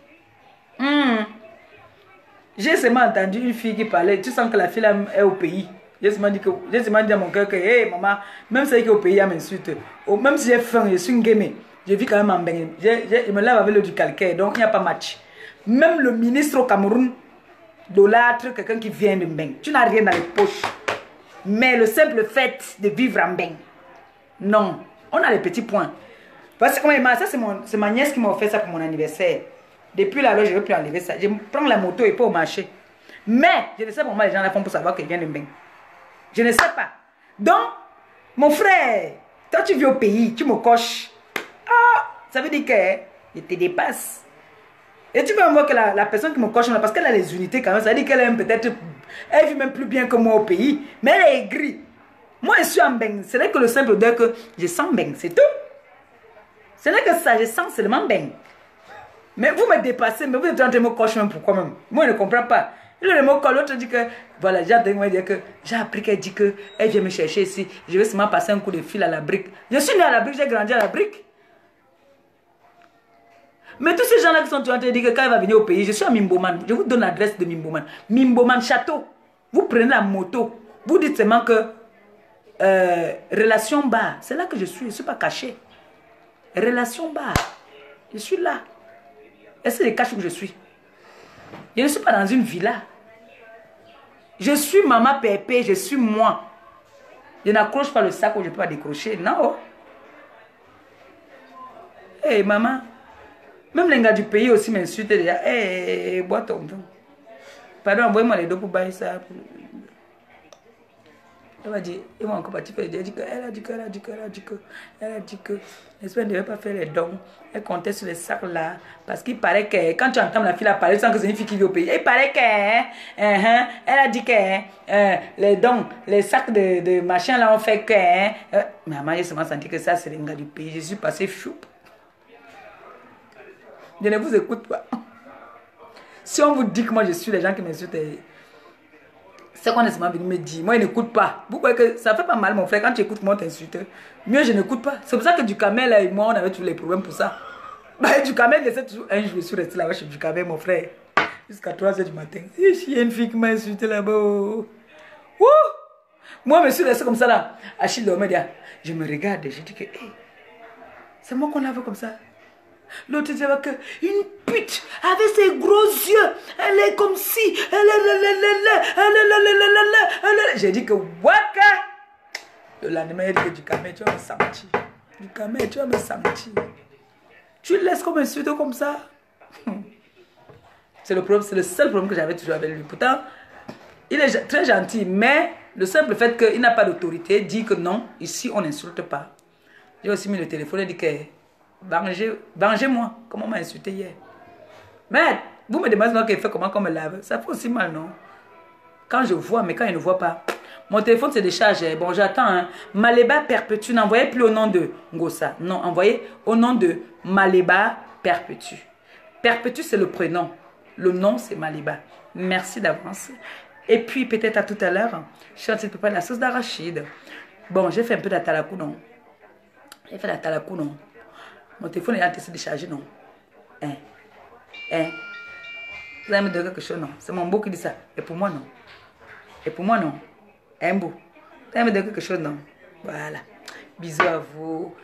S2: J'ai seulement entendu une fille qui parlait. Tu sens que la fille là est au pays. J'ai seulement dit à mon cœur que, hey maman, même si elle est au pays, elle m'insulte. Même si j'ai faim, je suis une game. Je vis quand même en bain. Je me lave avec l'eau du calcaire, donc il n'y a pas match. Même le ministre au Cameroun, dolâtre, quelqu'un qui vient de bain. Tu n'as rien dans les poches. Mais le simple fait de vivre en bain, non. On a les petits points. Parce que ça, c'est ma nièce qui m'a offert ça pour mon anniversaire. Depuis là, je ne veux plus enlever ça. Je prends la moto et pas au marché. Mais, je ne sais pas comment les gens la font pour savoir qu'ils viennent de bain. Je ne sais pas. Donc, mon frère, toi tu vis au pays, tu me coches. Ah, ça veut dire que je te dépasse. Et tu vas voir que la personne qui me coche, parce qu'elle a les unités quand même, ça veut dire qu'elle aime peut-être, elle vit même plus bien que moi au pays. Mais elle est aigrie. Moi, je suis en bain. Ce n'est que le simple odeur que je sens bain, c'est tout. Ce n'est que ça, je sens seulement bain. Mais vous me dépassez, mais vous êtes en train de me cocher même pourquoi même. Moi, je ne comprends pas. Le mot colle, l'autre dit que, voilà, j'ai appris qu'elle dit qu'elle vient me chercher ici. Je vais seulement passer un coup de fil à la brique. Je suis né à la brique, j'ai grandi à la brique. Mais tous ces gens-là qui sont en train de dire que quand elle va venir au pays, je suis à Mimboman. Je vous donne l'adresse de Mimboman. Mimboman Château. Vous prenez la moto. Vous dites seulement que relation bar. C'est là que je suis. Je ne suis pas caché. Relation bar. Je suis là. Est-ce que je cache où je suis? Je ne suis pas dans une villa. Je suis maman Pépé, je suis moi. Je n'accroche pas le sac où je ne peux pas décrocher. Non. Hé, maman. Même les gars du pays aussi m'insultent déjà. Hé, bois ton vin. Pardon, envoyez-moi les dos pour bailler ça. Elle m'a dit, ils m'ont encore parti faire des dons. Elle a dit que l'espèce ne devait pas faire les dons. Elle comptait sur les sacs là. Parce qu'il paraît que quand tu entends la fille là parler, tu sens que c'est une fille qui vit au pays. Il paraît que, elle a dit que les dons, les sacs de machin là ont fait que. Mais maman, j'ai seulement senti que ça, c'est les gars du pays. Je suis passé fou. Je ne vous écoute pas. Si on vous dit que moi je suis les gens qui m'insultent, c'est qu'on est seulement venu me dire. Moi, je n'écoute pas. Vous voyez que ça fait pas mal, mon frère. Quand tu écoutes, moi, t'insultes. Mieux, je n'écoute pas. C'est pour ça que Ducamel et moi, on avait tous les problèmes pour ça. Bah, Ducamel, un jour, je suis resté là-bas chez Ducamel, mon frère. Jusqu'à 3h du matin. Il y a une fille qui m'a insulté là-bas. Moi, je me suis resté comme ça là. Achille Domédia. Je me regarde. Je dis que, hey, c'est moi qu'on a vu comme ça. L'autre disait qu'une pute avec ses gros yeux, elle est comme si, j'ai dit que waka. Le lendemain, il dit que Ducamel, tu vas me sentir. Ducamel, tu vas me sentir. Tu laisses comme un suite comme ça. C'est le seul problème que j'avais toujours avec lui. Pourtant, il est très gentil, mais le simple fait qu'il n'a pas d'autorité dit que non, ici on n'insulte pas. J'ai aussi mis le téléphone et dit que vengez-moi, comme on m'a insulté hier. Mais vous me demandez qu'il fait comment qu'on me lave. Ça fait aussi mal, non? Quand je vois, mais quand il ne voit pas. Mon téléphone se décharge. Bon, j'attends. Hein. Maleba Perpétue. N'envoyez plus au nom de Ngossa. Non, envoyez au nom de Maleba Perpétue. Perpétue, c'est le prénom. Le nom, c'est Maleba. Merci d'avance. Et puis, peut-être à tout à l'heure, je suis en train de préparer la sauce d'arachide. Bon, j'ai fait un peu d'atalakou, non? J'ai fait l'atalakou, non? Mon téléphone est en train de se décharger, non? Vous allez me dire quelque chose, non? C'est mon beau qui dit ça. Et pour moi, non. Et pour moi, non. Un beau. Vous allez me dire quelque chose, non? Voilà. Bisous à vous.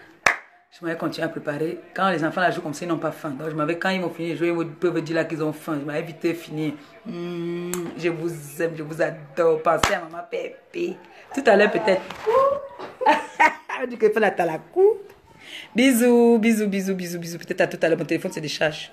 S2: Je m'avais continué à préparer. Quand les enfants la jouent comme ça, ils n'ont pas faim. Donc, quand ils vont finir de jouer, ils peuvent dire là qu'ils ont faim. Je m'avais évité de finir. Je vous aime, je vous adore. Pensez à maman Pépé. Tout à l'heure, peut-être. On dit qu'elle fait la talakou. Bisous, bisous, bisous, bisous, bisous. Peut-être à tout à l'heure, mon téléphone se décharge.